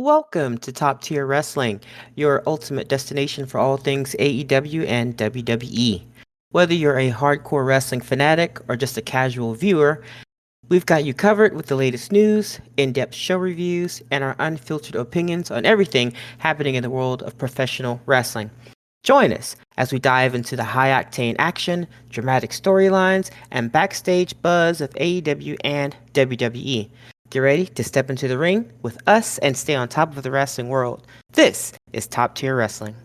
Welcome to Top Tier Wrestling, your ultimate destination for all things AEW and WWE. Whether you're a hardcore wrestling fanatic or just a casual viewer, we've got you covered with the latest news, in depth show reviews, and our unfiltered opinions on everything happening in the world of professional wrestling. Join us as we dive into the high octane action, dramatic storylines, and backstage buzz of AEW and WWE. Get ready to step into the ring with us and stay on top of the wrestling world. This is Top Tier Wrestling.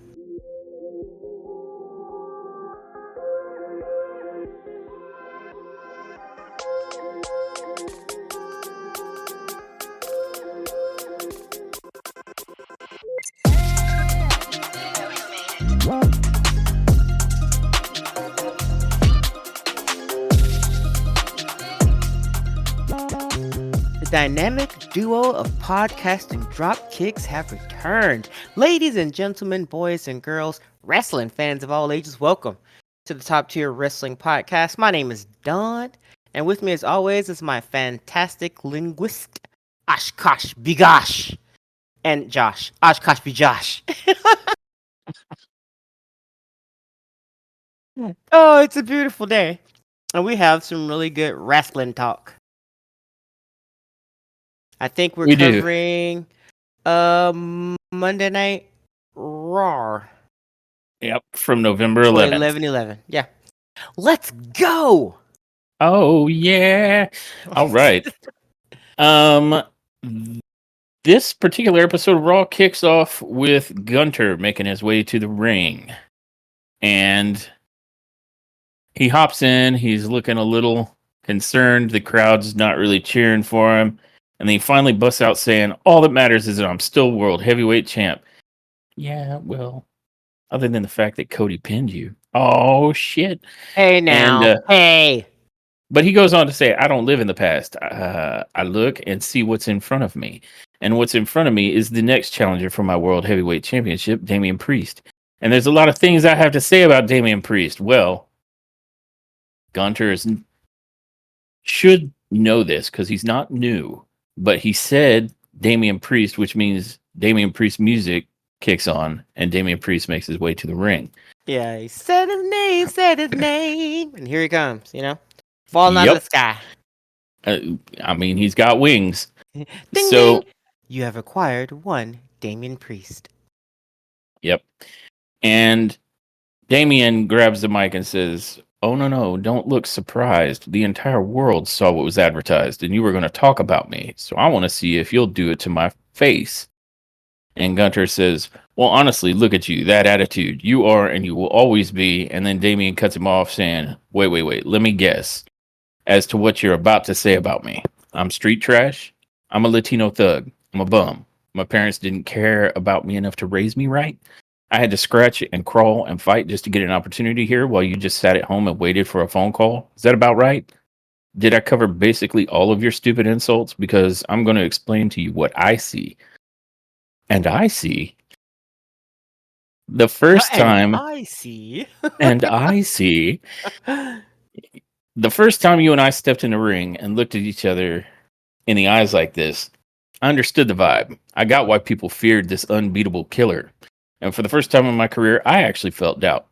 The dynamic duo of podcasting dropkicks have returned. Ladies and gentlemen, boys and girls, wrestling fans of all ages, welcome to the Top Tier Wrestling Podcast. My name is Don, and with me as always is my fantastic linguist, Oshkosh Bigosh, and Josh. Oshkosh Bijosh. Oh, it's a beautiful day, and we have some really good wrestling talk. I think we're We do. covering Monday Night Raw Yep, from November for 11th. 11/11. Yeah. Let's go. Oh yeah. All right. Um this particular episode of Raw kicks off with Gunter making his way to the ring. And he hops in, he's looking a little concerned, the crowd's not really cheering for him, and then he finally busts out saying, "All that matters is that I'm still world heavyweight champ." Yeah, well, other than the fact that Cody pinned you. Oh shit. Hey And now. Hey. But he goes on to say, I don't live in the past. I look and see what's in front of me. And what's in front of me is the next challenger for my World Heavyweight Championship, Damian Priest. And there's a lot of things I have to say about Damian Priest. Well, should know this because he's not new. But he said Damian Priest, which means Damian Priest music kicks on and Damian Priest makes his way to the ring. Yeah, he said his name. And here he comes, falling out of the sky. I mean, he's got wings. Ding, So, ding. You have acquired one Damian Priest. yep. And Damien grabs the mic and says, "Oh, no, don't look surprised. The entire world saw what was advertised, and you were going to talk about me. So I want to see if you'll do it to my face." And Gunter says, "Well, honestly, look at you, that attitude. You are and you will always be." And then Damien cuts him off saying, wait, let me guess as to what you're about to say about me. I'm street trash. I'm a Latino thug. I'm a bum. My parents didn't care about me enough to raise me right. I had to scratch and crawl and fight just to get an opportunity here while you just sat at home and waited for a phone call. Is that about right? Did I cover basically all of your stupid insults? Because I'm going to explain to you what I see. And I see the first time, I see. and I see the first time you and I stepped in the ring and looked at each other in the eyes like this, I understood the vibe. I got why people feared this unbeatable killer. And for the first time in my career, I actually felt doubt.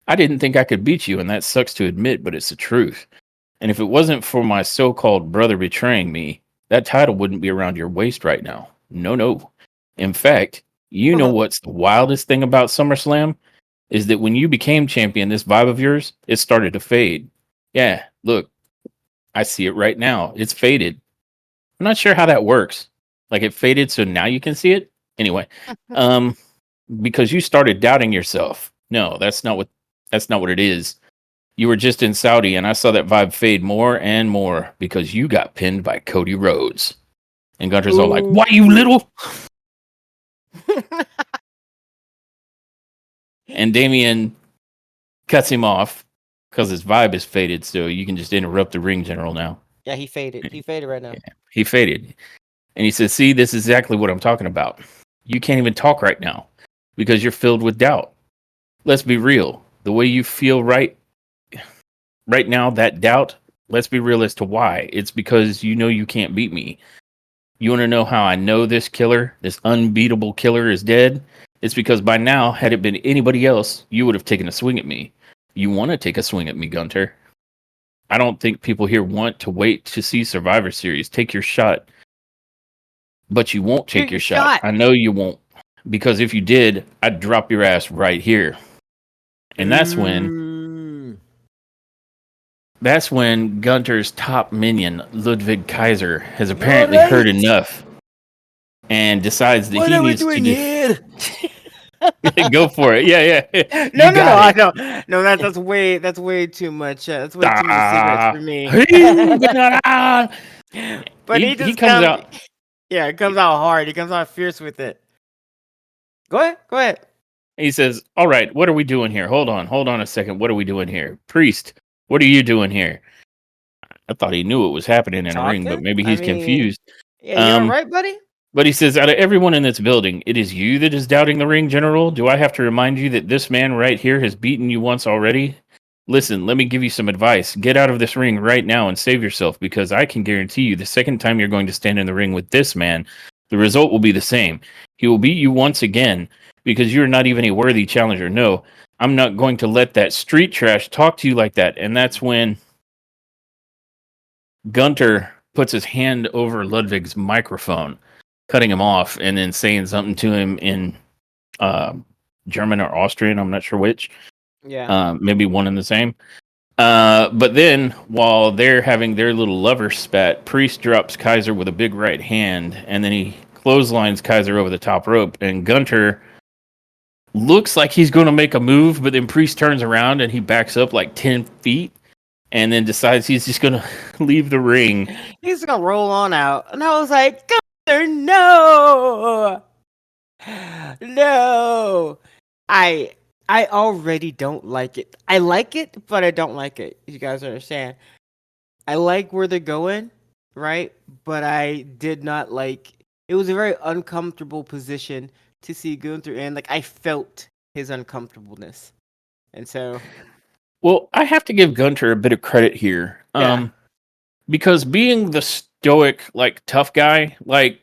I didn't think I could beat you, and that sucks to admit, but it's the truth. And if it wasn't for my so-called brother betraying me, that title wouldn't be around your waist right now. No. In fact, you know what's the wildest thing about SummerSlam? Is that when you became champion, this vibe of yours, it started to fade. Yeah, look, I see it right now. It's faded. I'm not sure how that works. Like it faded, so now you can see it? Anyway, because you started doubting yourself. No, that's not what it is. You were just in Saudi, and I saw that vibe fade more and more because you got pinned by Cody Rhodes. And Gunter's all like, "Why, you little?" And Damien cuts him off because his vibe is faded, so you can just interrupt the ring general now. Yeah, he faded. He faded right now. Yeah, he faded. And he says, "See, this is exactly what I'm talking about. You can't even talk right now because you're filled with doubt. Let's be real. The way you feel right now, that doubt, let's be real as to why. It's because you know you can't beat me. You want to know how I know this killer, this unbeatable killer, is dead? It's because by now, had it been anybody else, you would have taken a swing at me. You want to take a swing at me, Gunter? I don't think people here want to wait to see Survivor Series. Take your shot, but you won't take Shoot your your shot. shot. I know you won't, because if you did, I'd drop your ass right here. And Mm. that's when Gunter's top minion, Ludwig Kaiser, has You're apparently heard late. enough and decides that What he are we needs to doing here? go for it. Yeah, yeah. You No, no, no, got I it. know. No, that's way too much. That's way too many cigarettes Ah, for me. hing, ah. But he He just comes comes, out. yeah, it comes out hard. He comes out fierce with it. Go ahead, go ahead. He says, "All right, what are we doing here? Hold on a second. What are we doing here, Priest? What are you doing here?" I thought he knew what was happening in a ring, but Talking. maybe I he's mean, confused. yeah, you all Um, right, buddy? But he says, out of everyone in this building, it is you that is doubting the ring, General? Do I have to remind you that this man right here has beaten you once already? Listen, let me give you some advice. Get out of this ring right now and save yourself, because I can guarantee you the second time you're going to stand in the ring with this man, the result will be the same. He will beat you once again, because you're not even a worthy challenger. No, I'm not going to let that street trash talk to you like that. And that's when Gunter puts his hand over Ludwig's microphone, cutting him off, and then saying something to him in uh, German or Austrian. I'm not sure which. Yeah. Maybe one and the same. But then, while they're having their little lover spat, Priest drops Kaiser with a big right hand, and then he clotheslines Kaiser over the top rope. And Gunter looks like he's going to make a move, but then Priest turns around and he backs up like 10 feet and then decides he's just going to leave the ring. He's gonna roll on out, and I was like, "Gunther, no, no." I I already don't like it. I like it, but I don't like it. You guys understand? I like where they're going, right? But I did not like. It was a very uncomfortable position to see Gunther in. Like I felt his uncomfortableness, and so Well, I have to give Gunter a bit of credit here. yeah, Because being the stoic, like tough guy, like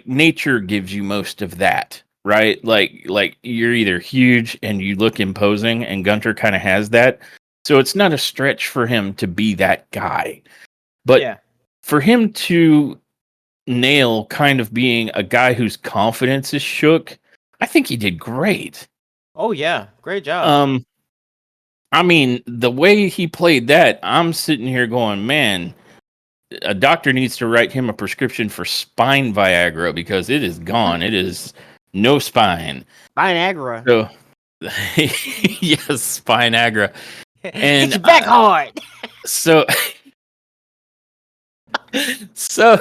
nature gives you most of that, right? Like you're either huge and you look imposing, and Gunter kind of has that. So it's not a stretch for him to be that guy. But yeah. for him to nail kind of being a guy whose confidence is shook, I think he did great. Oh yeah, great job. Um, I mean, the way he played that, I'm sitting here going, man, a doctor needs to write him a prescription for spine Viagra because it is gone. It is no spine. Viagra. So, yes, spine agra. Get And your back hard. so, so,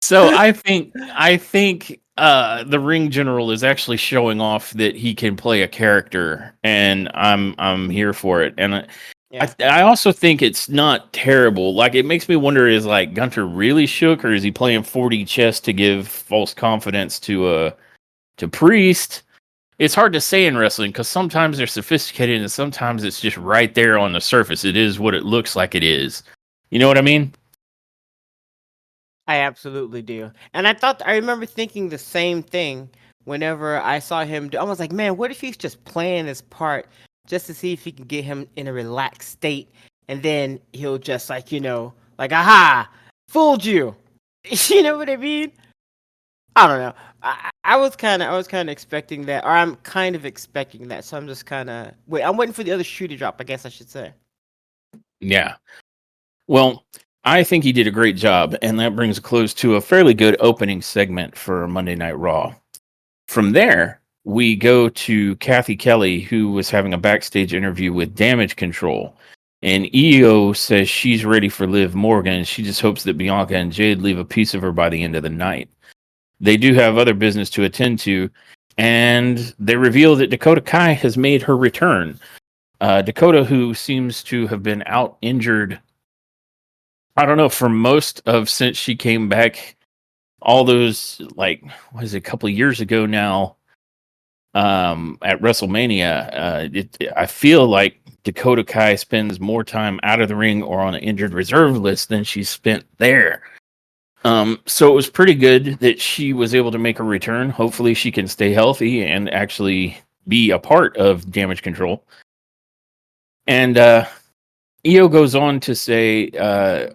so I think the ring general is actually showing off that he can play a character, and I'm here for it. And Yeah. I also think it's not terrible. Like it makes me wonder: is like Gunter really shook, or is he playing 4D chess to give false confidence to Priest? It's hard to say in wrestling because sometimes they're sophisticated and sometimes it's just right there on the surface. It is what it looks like it is. You know what I mean? I absolutely do. And I remember thinking the same thing whenever I saw him do. I was like, man, what if he's just playing his part just to see if he can get him in a relaxed state, and then he'll just like like aha, fooled you. You know what I mean? I don't know. I was kind of expecting that, or I'm kind of expecting that. So I'm just kind of wait. I'm waiting for the other shoe to drop. I guess I should say. Yeah. Well, I think he did a great job, and that brings a close to a fairly good opening segment for Monday Night Raw. From there, we go to Kathy Kelly, who was having a backstage interview with Damage Control. And EO says she's ready for Liv Morgan, and she just hopes that Bianca and Jade leave a piece of her by the end of the night. They do have other business to attend to, and they reveal that Dakota Kai has made her return. Dakota, who seems to have been out injured, I don't know, for most of since she came back, all those, like, what is it, a couple of years ago now, at WrestleMania, I feel like Dakota Kai spends more time out of the ring or on an injured reserve list than she spent there. So it was pretty good that she was able to make a return. Hopefully, she can stay healthy and actually be a part of Damage Control. And Io goes on to say,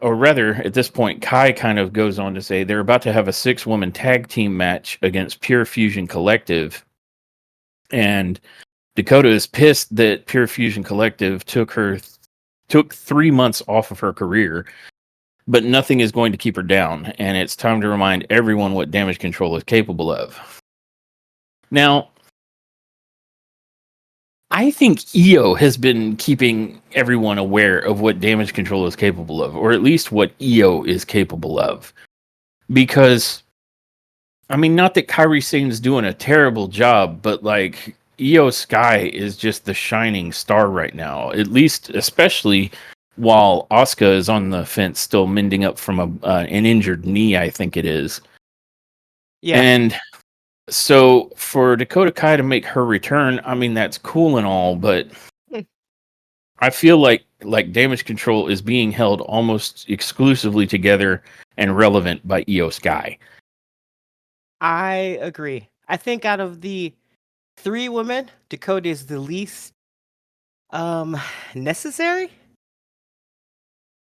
or rather, at this point, Kai kind of goes on to say they're about to have a 6-woman tag team match against Pure Fusion Collective. And Dakota is pissed that Pure Fusion Collective took 3 months off of her career, but nothing is going to keep her down, and it's time to remind everyone what Damage Control is capable of. Now, I think EO has been keeping everyone aware of what Damage Control is capable of, or at least what EO is capable of. Because, I mean, not that Kairi Sane's doing a terrible job, but like, EO Sky is just the shining star right now. At least, especially while Asuka is on the fence, still mending up from an injured knee, I think it is. Yeah. And so for Dakota Kai to make her return, I mean, that's cool and all, but I feel like Damage Control is being held almost exclusively together and relevant by EO Sky. I agree. I think out of the 3 women, Dakota is the least necessary.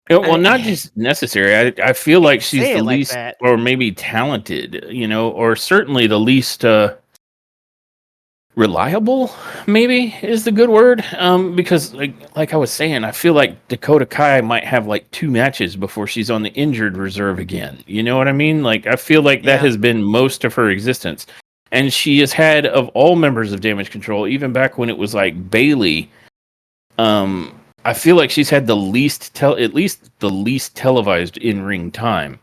Well, I not just necessary. I feel hate like to she's say the it like least, that. or maybe talented, or certainly the least reliable. Maybe is the good word. Because like I was saying, I feel like Dakota Kai might have like 2 matches before she's on the injured reserve again. You know what I mean? Like I feel like that Yeah. has been most of her existence, and she has had of all members of Damage Control, even back when it was like Bailey. I feel like she's had at least the least televised in ring time.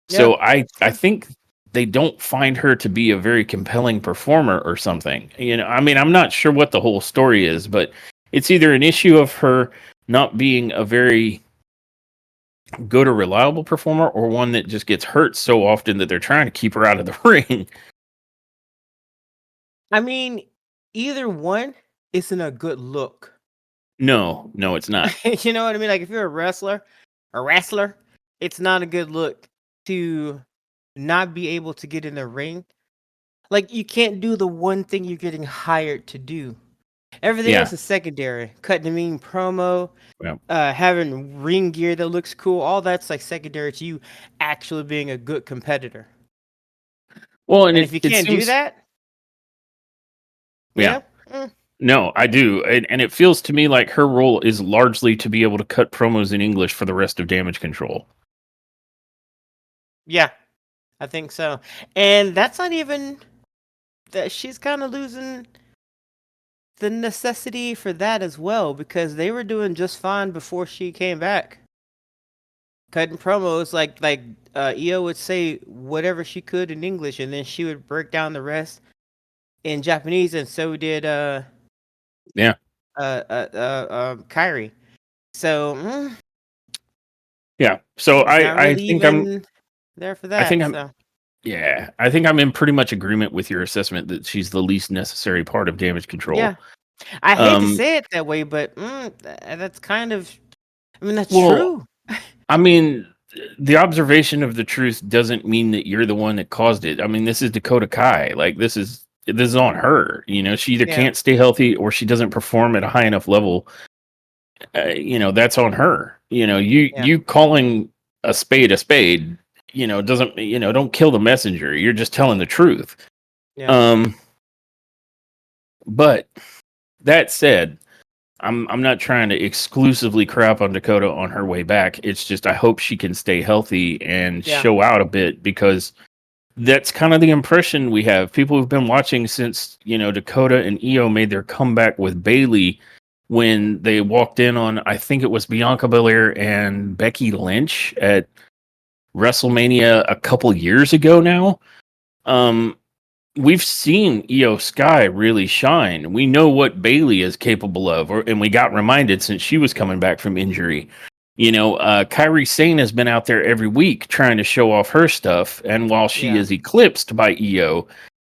Yeah. So I think they don't find her to be a very compelling performer or something. I mean, I'm not sure what the whole story is, but it's either an issue of her not being a very good or reliable performer, or one that just gets hurt so often that they're trying to keep her out of the ring. I mean, either one isn't a good look. No, it's not. You know what I mean? Like if you're a wrestler, it's not a good look to not be able to get in the ring. Like you can't do the one thing you're getting hired to do. Everything Yeah. else is secondary. Cutting a mean promo, Well, having ring gear that looks cool, all that's like secondary to you actually being a good competitor. and And if you it can't do seems, that, you yeah. know, mm, No, I do. And it feels to me like her role is largely to be able to cut promos in English for the rest of Damage Control. yeah, I think so. And that's not even that she's kind of losing the necessity for that as well because they were doing just fine before she came back. Cutting promos like Io would say whatever she could in English and then she would break down the rest in Japanese and so did Yeah. Kyrie. So Yeah. So she's not I really think I'm even there for I think that. I'm So yeah, I think I'm in pretty much agreement with your assessment that she's the least necessary part of Damage yeah, Control. I hate to Um say it that way, but that's kind of I mean that's well, true. I mean, the observation of the truth doesn't mean that you're the one that caused it. I mean, this is Dakota Kai. Like this is on her. She either Yeah, can't stay healthy or she doesn't perform at a high enough level. That's on her. yeah, You calling a spade, doesn't, don't kill the messenger. You're just telling the truth. yeah, Um, but that said, I'm not trying to exclusively crap on Dakota on her way back. It's just I hope she can stay healthy and yeah, show out a bit, because that's kind of the impression we have. People who've been watching since, Dakota and Io made their comeback with Bailey when they walked in on, I think it was Bianca Belair and Becky Lynch at WrestleMania a couple years ago now. Um, we've seen Io Sky really shine. We know what Bailey is capable of, and we got reminded since she was coming back from injury. Kairi Sane has been out there every week trying to show off her stuff, and while she yeah. is eclipsed by Io,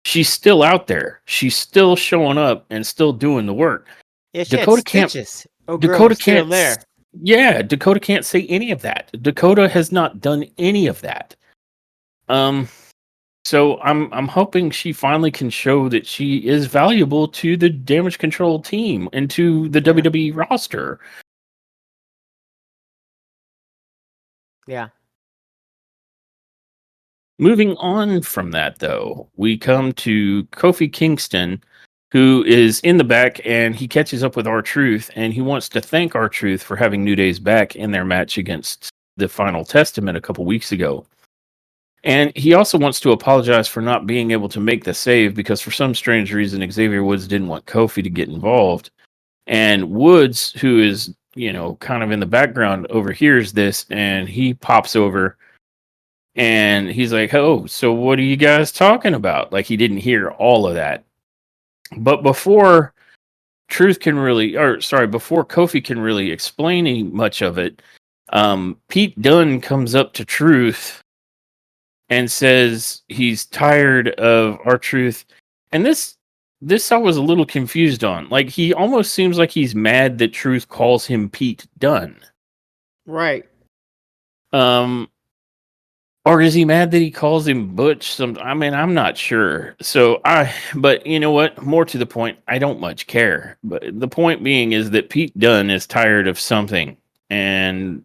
she's still out there. She's still showing up and still doing the work. Yeah, she had Dakota can't. stitches. Oh, girl Dakota was still can't. there. Yeah, Dakota can't say any of that. Dakota has not done any of that. Um, so I'm hoping she finally can show that she is valuable to the Damage Control team and to the Yeah. WWE roster. Yeah. Moving on from that, though, we come to Kofi Kingston, who is in the back and he catches up with R-Truth and he wants to thank R-Truth for having New Day's back in their match against the Final Testament a couple weeks ago. And he also wants to apologize for not being able to make the save because for some strange reason Xavier Woods didn't want Kofi to get involved. And Woods, who is, kind of in the background, overhears this and he pops over and he's like, "Oh, so what are you guys talking about?" Like he didn't hear all of that. But before Kofi can really explain much of it, Pete Dunne comes up to Truth and says he's tired of R-Truth. And this I was a little confused on. Like he almost seems like he's mad that Truth calls him Pete Dunne. Right. Um or is he mad that he calls him Butch? I mean, I'm not sure. But you know what? More to the point, I don't much care. But the point being is that Pete Dunne is tired of something. And,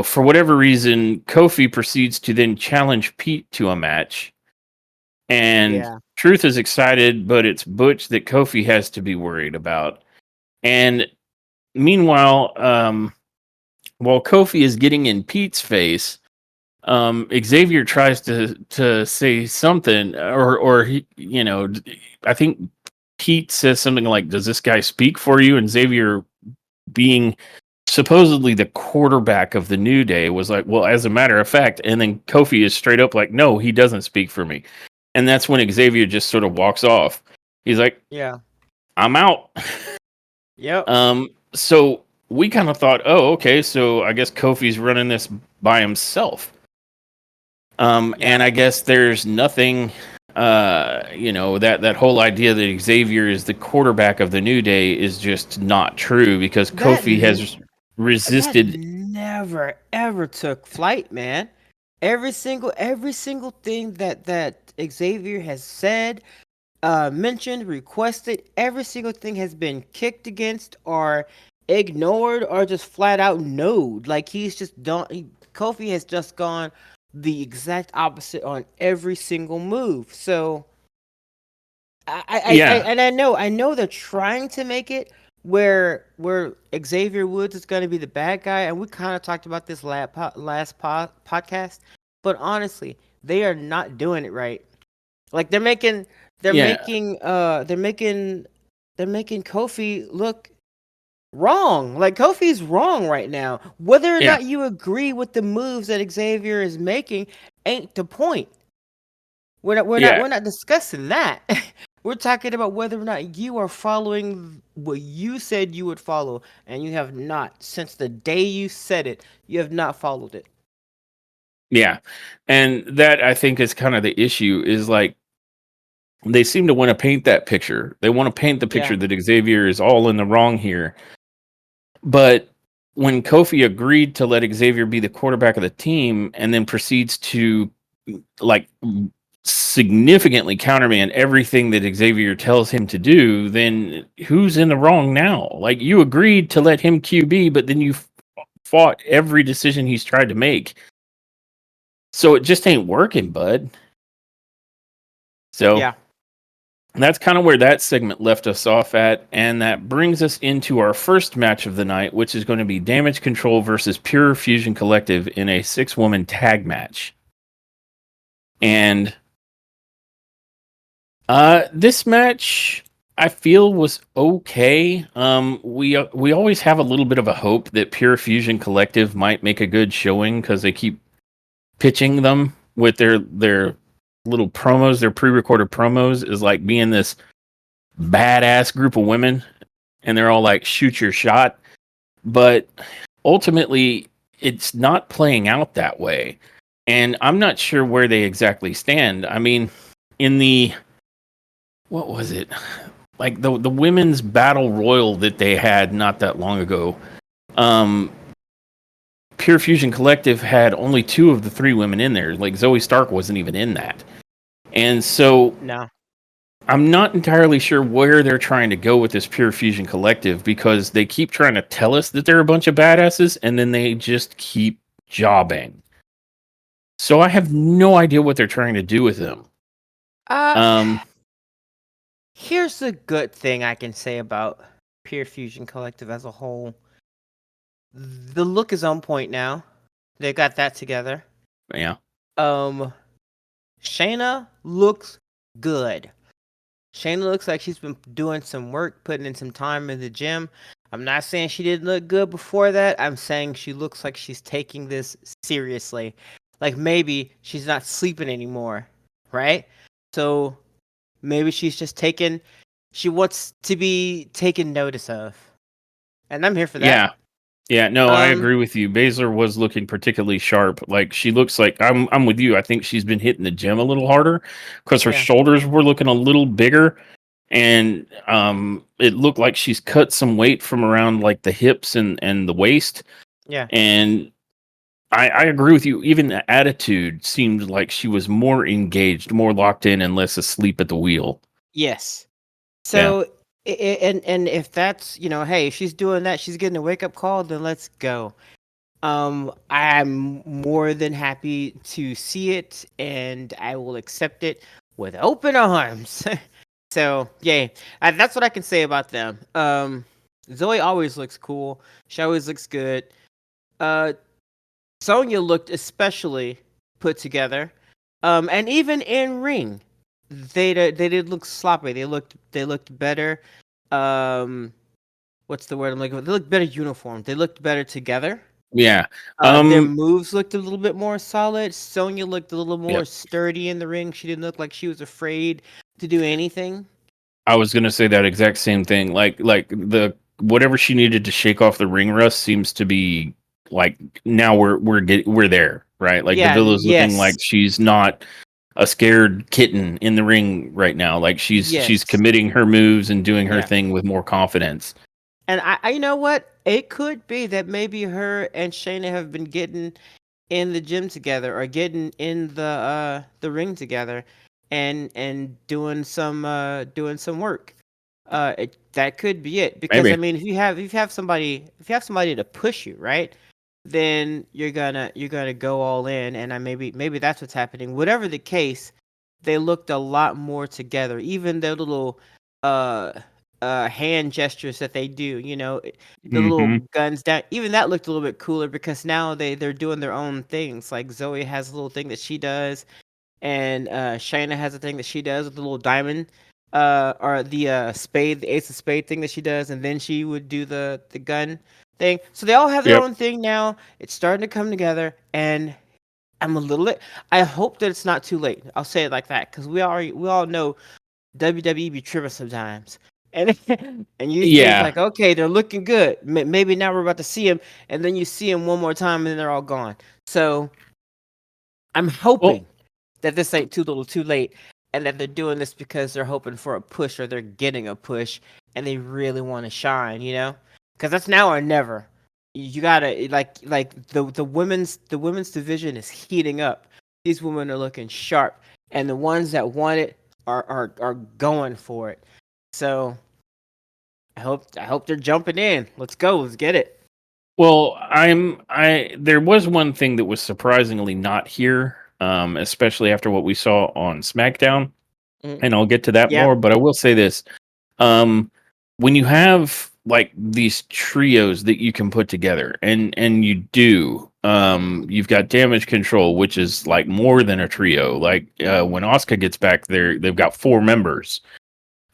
for whatever reason, Kofi proceeds to then challenge Pete to a match. And Yeah. Truth is excited, but it's Butch that Kofi has to be worried about. And meanwhile, while Kofi is getting in Pete's face, Xavier tries to say something, or he, I think Pete says something like, "Does this guy speak for you?" And Xavier, being supposedly the quarterback of the New Day, was like, "Well, as a matter of fact." And then Kofi is straight up like, "No, he doesn't speak for me." And that's when Xavier just sort of walks off. He's like, Yeah. "I'm out." Yep. So we kind of thought, "Oh, okay, so I guess Kofi's running this by himself." Yeah. And I guess there's nothing, that whole idea that Xavier is the quarterback of the New Day is just not true because That Kofi n- has that resisted. never ever took flight, man. Every single thing that Xavier has said, mentioned, requested, every single thing has been kicked against or ignored or just flat out noed. Like he's just done. Kofi has just gone the exact opposite on every single move. So Yeah, and I know they're trying to make it where Xavier Woods is going to be the bad guy, and we kind of talked about this podcast. But honestly, they are not doing it right. Like they're yeah, making they're making they're making Kofi look wrong. Like Kofi's wrong right now. Whether or yeah, not you agree with the moves that Xavier is making ain't the point. We're not we're not yeah, we're not discussing that. We're talking about whether or not you are following what you said you would follow, and you have not. Since the day you said it, you have not followed it. yeah. And that I think is kind of the issue is like they seem to want to paint that picture. They want to paint the Yeah. picture that Xavier is all in the wrong here. But when Kofi agreed to let Xavier be the quarterback of the team and then proceeds to like significantly countermand everything that Xavier tells him to do, then who's in the wrong now? Like you agreed to let him QB, but then you fought every decision he's tried to make. So it just ain't working, bud. So Yeah. that's kind of where that segment left us off at. And that brings us into our first match of the night, which is going to be Damage Control versus Pure Fusion Collective in a 6-woman tag match. And this match I feel was okay. We always have a little bit of a hope that Pure Fusion Collective might make a good showing because they keep pitching them with their little promos, their pre-recorded promos is like being this badass group of women and they're all like shoot your shot, but ultimately it's not playing out that way. And I'm not sure where they exactly stand. I mean, in the what was it? Like the women's battle royal that they had not that long ago. Um Pure Fusion Collective had only two of the three women in there. Like Zoe Stark wasn't even in that. And so No. I'm not entirely sure where they're trying to go with this Pure Fusion Collective because they keep trying to tell us that they're a bunch of badasses and then they just keep jobbing. So I have no idea what they're trying to do with them. Uh, Um, Here's the good thing I can say about Pure Fusion Collective as a whole. The look is on point now. They got that together. yeah, Um, Shayna looks good. Shayna looks like she's been doing some work, putting in some time in the gym. I'm not saying she didn't look good before that. I'm saying she looks like she's taking this seriously. Like maybe she's not sleeping anymore, right? So maybe she's just taking, she wants to be taken notice of. And I'm here for that. yeah, yeah. No, I Um, agree with you. Baszler was looking particularly sharp. Like she looks like I'm with you. I think she's been hitting the gym a little harder because her yeah, shoulders were looking a little bigger, and it looked like she's cut some weight from around like the hips and the waist. yeah. And I agree with you. Even the attitude seemed like she was more engaged, more locked in, and less asleep at the wheel. Yes. Yeah. So, and if that's, hey, if she's doing that, she's getting a wake up call, then let's go. I'm more than happy to see it, and I will accept it with open arms. So, yay. That's what I can say about them. Zoe always looks cool. She always looks good. Uh, Sonya looked especially put together. And even in ring, they did look sloppy. They looked better. Um, what's the word I'm looking for? They looked better uniformed. They looked better together. Yeah. Their Um. moves looked a little bit more solid. Sonya looked a little more Yep. sturdy in the ring. She didn't look like she was afraid to do anything. I was gonna say that exact same thing. Like the whatever she needed to shake off the ring rust seems to be like now we're there, right? Like Yeah, Davila's looking like yes, she's not a scared kitten in the ring right now. Like she's yes, committing her moves and doing her yeah. thing with more confidence. And you know what? It could be that maybe her and Shayna have been getting in the gym together or getting in the ring together and doing some work. That could be it because I Maybe. mean if you have somebody to push you, right? Then you're gonna go all in, and maybe that's what's happening. Whatever the case, they looked a lot more together. Even their little uh hand gestures that they do, the little Hmm. guns down. Even that looked a little bit cooler because now they're doing their own things. Like Zoe has a little thing that she does, and Shayna has a thing that she does with the little diamond, or the spade, the ace of spade thing that she does, and then she would do the gun thing. So they all have their Yep. own thing now. It's starting to come together, and I'm a little late. I hope that it's not too late. I'll say it like that because we all know WWE be tripping sometimes. And and you think Yeah. like, okay, they're looking good. Maybe now we're about to see them, and then you see them one more time, and then they're all gone. So I'm Well, hoping that this ain't too little, too late, and that they're doing this because they're hoping for a push or they're getting a push, and they really want to shine. Because that's now or never. You gotta like the women's division is heating up. These women are looking sharp, and the ones that want it are going for it. So I hope they're jumping in. Let's go. Let's get it. well, I there was one thing that was surprisingly not here, especially after what we saw on SmackDown, Mm, and I'll get to that yep. more, but I will say this. Um, when you have like these trios that you can put together, and you do, you've got Damage Control, which is like more than a trio. Like when Asuka gets back there, they've got four members.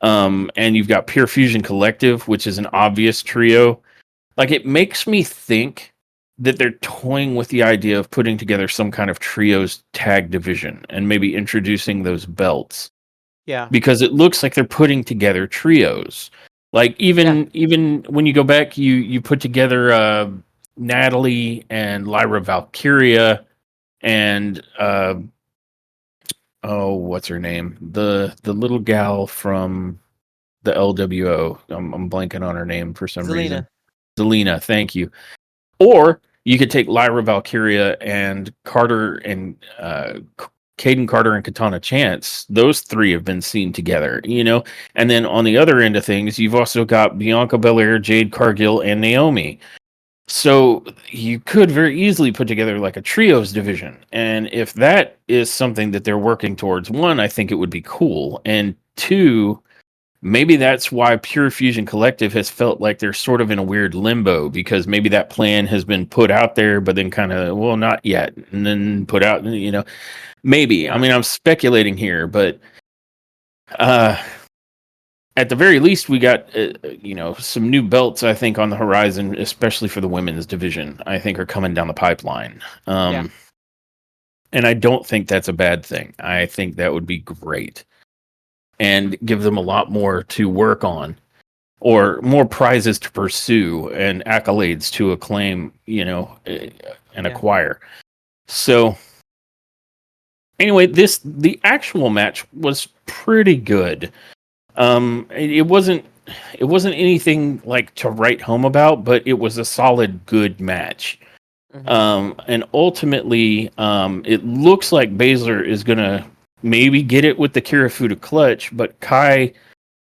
And you've got Pure Fusion Collective, which is an obvious trio. Like it makes me think that they're toying with the idea of putting together some kind of trios tag division and maybe introducing those belts Yeah. because it looks like they're putting together trios. Like Yeah. even when you go back, you put together Natalie and Lyra Valkyria and oh, what's her name? The little gal from the LWO. I'm blanking on her name for some reason. Zelina. Zelina, thank you. Or You could take Lyra Valkyria and Carter and Caden Carter and Katana Chance. Those three have been seen together, you know. And then on the other end of things, you've also got Bianca Belair, Jade Cargill, and Naomi. So you could very easily put together like a trios division. And if that is something that they're working towards, one, I think it would be cool. And two, maybe that's why Pure Fusion Collective has felt like they're sort of in a weird limbo because maybe that plan has been put out there, but then kind of, well, not yet. And then put out, you know, maybe. I Yeah. mean, I'm speculating here, but uh, at the very least, we got some new belts. I think on the horizon, especially for the women's division. I think are coming down the pipeline, Yeah. and I don't think that's a bad thing. I think that would be great and give them a lot more to work on, or more prizes to pursue and accolades to acclaim. And Yeah. acquire. So anyway, the actual match was pretty good. It wasn't anything like to write home about, but it was a solid, good match. Hmm. And ultimately, it looks like Baszler is gonna maybe get it with the Kirifuda clutch, but Kai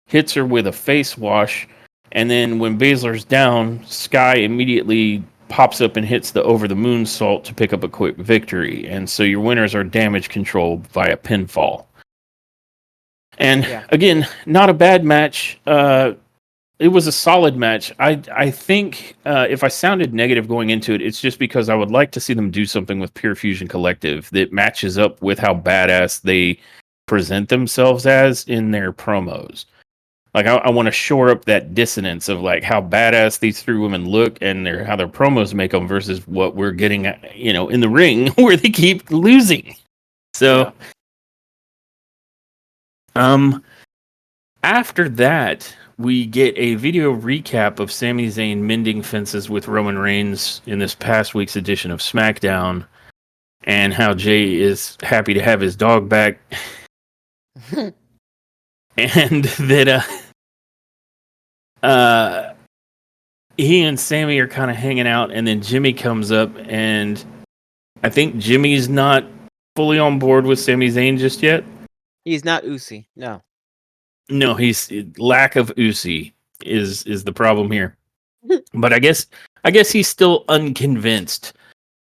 hits her with a face wash, and then when Baszler's down, Sky immediately pops up and hits the over the moonsault to pick up a quick victory. And so your winners are damage control via pinfall. And Yeah. again, not a bad match. It was a solid match. I think if I sounded negative going into it, it's just because I would like to see them do something with Pure Fusion Collective that matches up with how badass they present themselves as in their promos. Like I want to shore up that dissonance of like how badass these three women look and how their promos make them versus what we're getting, in the ring where they keep losing. Yeah. So, um, after that, we get a video recap of Sami Zayn mending fences with Roman Reigns in this past week's edition of SmackDown, and how Jay is happy to have his dog back, and that uh, he and Sammy are kind of hanging out, and then Jimmy comes up, and I think Jimmy's not fully on board with Sami Zayn just yet. He's not Usi. No. No, he's lack of Usi is the problem here. But I guess he's still unconvinced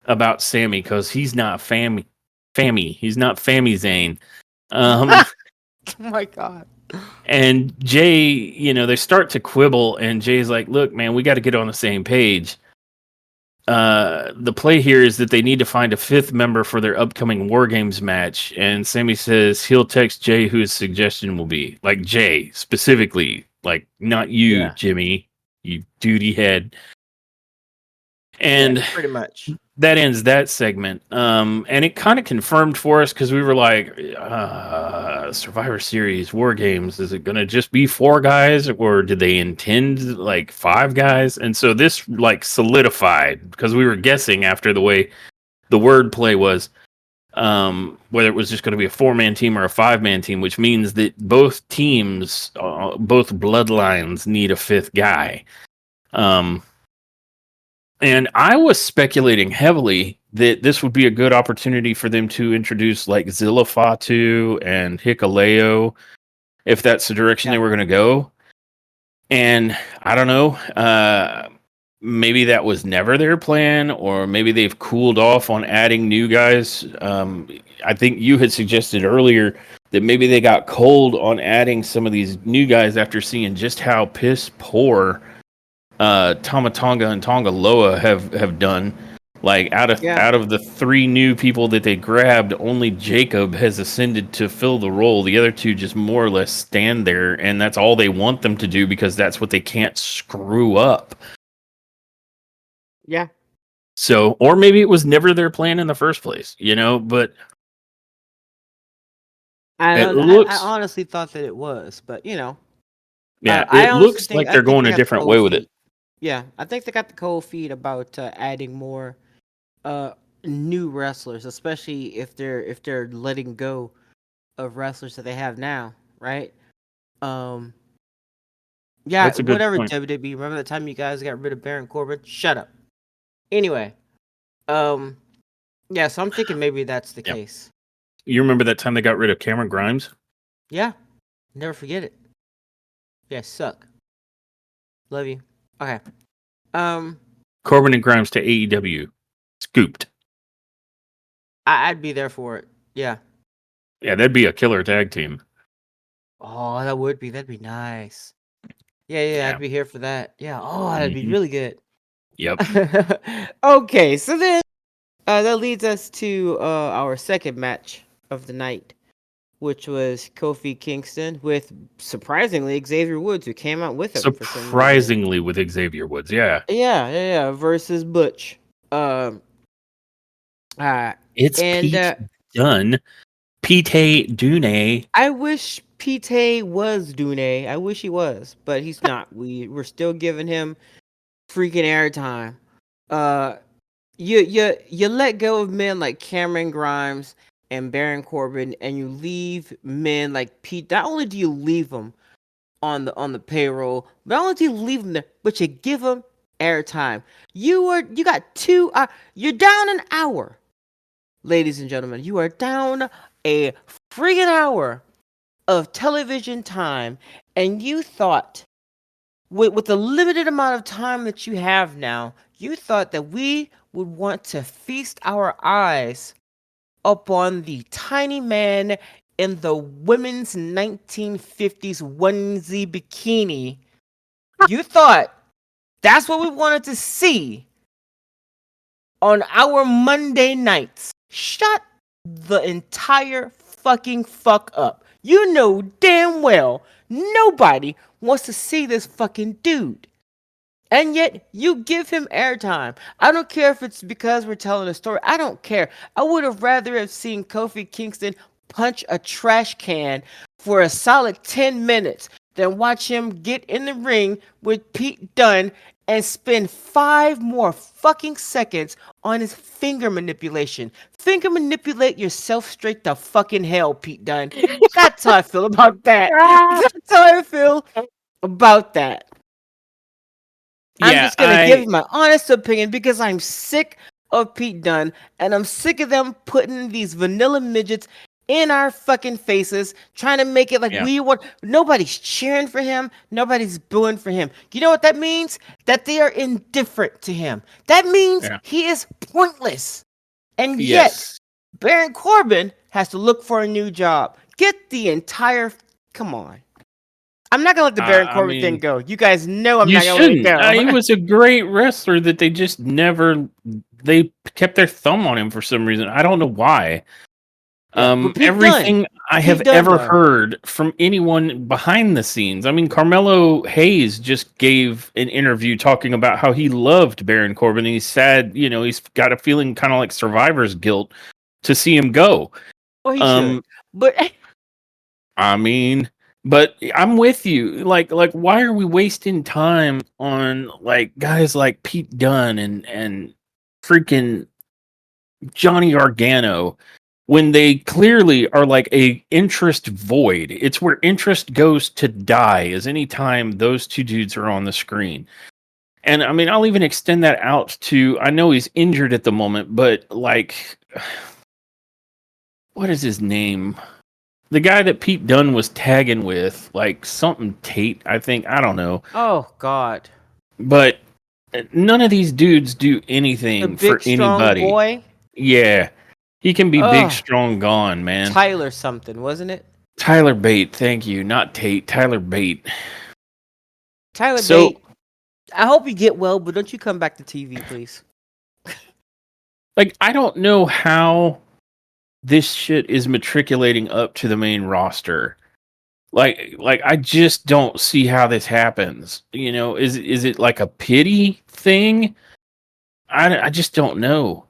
about Sammy because he's not Fammy. He's not Fammy Zayn. Um, Oh my god. and Jay, they start to quibble, and Jay's like, "Look, man, we got to get on the same page." The play here is that they need to find a fifth member for their upcoming War Games match, and Sammy says he'll text Jay who his suggestion will be. Like Jay specifically, like not you, Yeah. Jimmy, you duty head. Yeah. And Pretty much. that ends that segment. And it kind of confirmed for us because we were like, Survivor Series, War Games, is it going to just be four guys or did they intend like five guys? And so this like solidified because we were guessing after the way the word play was, whether it was just going to be a 4-man team or a 5-man team, which means that both teams, both bloodlines need a fifth guy. And I was speculating heavily that this would be a good opportunity for them to introduce like Zillafatu and Hikaleo, if that's the direction they Yeah. were going to go. And I don't know, maybe that was never their plan, or maybe they've cooled off on adding new guys. I think you had suggested earlier that maybe they got cold on adding some of these new guys after seeing just how piss poor Tamatonga and Tonga Loa have done. Like out of Yeah. out of the three new people that they grabbed, only Jacob has ascended to fill the role. The other two just more or less stand there, and that's all they want them to do because that's what they can't screw up. Yeah. So, or maybe it was never their plan in the first place, but I it don't. I looks, honestly thought that it was, but yeah, I it honestly looks think like they're going they a got the different way cold with it. feet. Yeah, I think they got the cold feet about adding more uh new wrestlers, especially if they're letting go of wrestlers that they have now, right? Um, yeah, That's a good whatever point. WWE. Remember the time you guys got rid of Baron Corbin? Shut up. Anyway, Um, yeah, so I'm thinking maybe that's the Yeah. case. You remember that time they got rid of Cameron Grimes? Yeah, never forget it. Yeah, suck. Love you. Okay. Um, Corbin and Grimes to AEW. Scooped. I'd be there for it. Yeah. Yeah, that'd be a killer tag team. Oh, that'd be nice. Yeah, yeah, I'd Yeah. be here for that. Yeah. Oh, that'd be Hmm. really good. Yep. Okay, so then that leads us to our second match of the night, which was Kofi Kingston with surprisingly Xavier Woods, who came out with him for some reason. Surprisingly with Xavier Woods. Yeah. Yeah, yeah, yeah. Versus Butch. Um. Uh, It's and Pete Dunne. Pete Dune. I wish Pete was Dune. I wish he was, but he's not. We're still giving him freaking airtime. Uh, you let go of men like Cameron Grimes and Baron Corbin, and you leave men like Pete. Not only do you leave them on the payroll, not only do you leave them there, but you give them airtime. You got two. You're down an hour, ladies and gentlemen. You are down a freaking hour of television time, and you thought with the limited amount of time that you have now, you thought that we would want to feast our eyes upon the tiny man in the women's 1950s onesie bikini. You thought that's what we wanted to see on our Monday nights. Shut the entire fucking fuck up. You know damn well nobody wants to see this fucking dude. And yet you give him airtime. I don't care if it's because we're telling a story. I don't care. I would have rather have seen Kofi Kingston punch a trash can for a solid 10 minutes than watch him get in the ring with Pete Dunne and spend 5 more fucking seconds on his finger manipulation. Finger manipulate yourself straight to fucking hell, Pete Dunne. That's how I feel about that. That's how I feel about that. I'm Yeah, just gonna give you my honest opinion because I'm sick of Pete Dunne and I'm sick of them putting these vanilla midgets in our fucking faces, trying to make it like yeah, we want. Nobody's cheering for him. Nobody's booing for him. You know what that means? That they are indifferent to him. That means yeah. he is pointless. And yet, Yes. Baron Corbin has to look for a new job. Get the entire. Come on. I'm not gonna let the Baron I Corbin thing mean, go. You guys know I'm you not gonna let it shouldn't. go. He was a great wrestler that they just never. They kept their thumb on him for some reason. I don't know why. Yeah, but Pete Dunne. Everything I have Pete Dunne, ever though. heard from anyone behind the scenes. I mean, Carmelo Hayes just gave an interview talking about how he loved Baron Corbin. And he's sad, he's got a feeling kind of like survivor's guilt to see him go. Well, he should. Um, But I mean, but I'm with you. Like, why are we wasting time on like guys like Pete Dunne and freaking Johnny Gargano when they clearly are like a interest void? It's where interest goes to die is any time those two dudes are on the screen. And I mean, I'll even extend that out to I know he's injured at the moment, but like what is his name? The guy that Pete Dunne was tagging with, like something Tate, I think. I don't know. oh god, But none of these dudes do the anything for big strong anybody. boy. Yeah. He can be big, Oh, strong, gone, man. Tyler something, wasn't it? Tyler Bate, thank you. Not Tate, Tyler Bate. Tyler So, Bate. I hope you get well, but don't you come back to TV, please? like, I don't know how this shit is matriculating up to the main roster. Like I just don't see how this happens. Is it like a pity thing? I just don't know.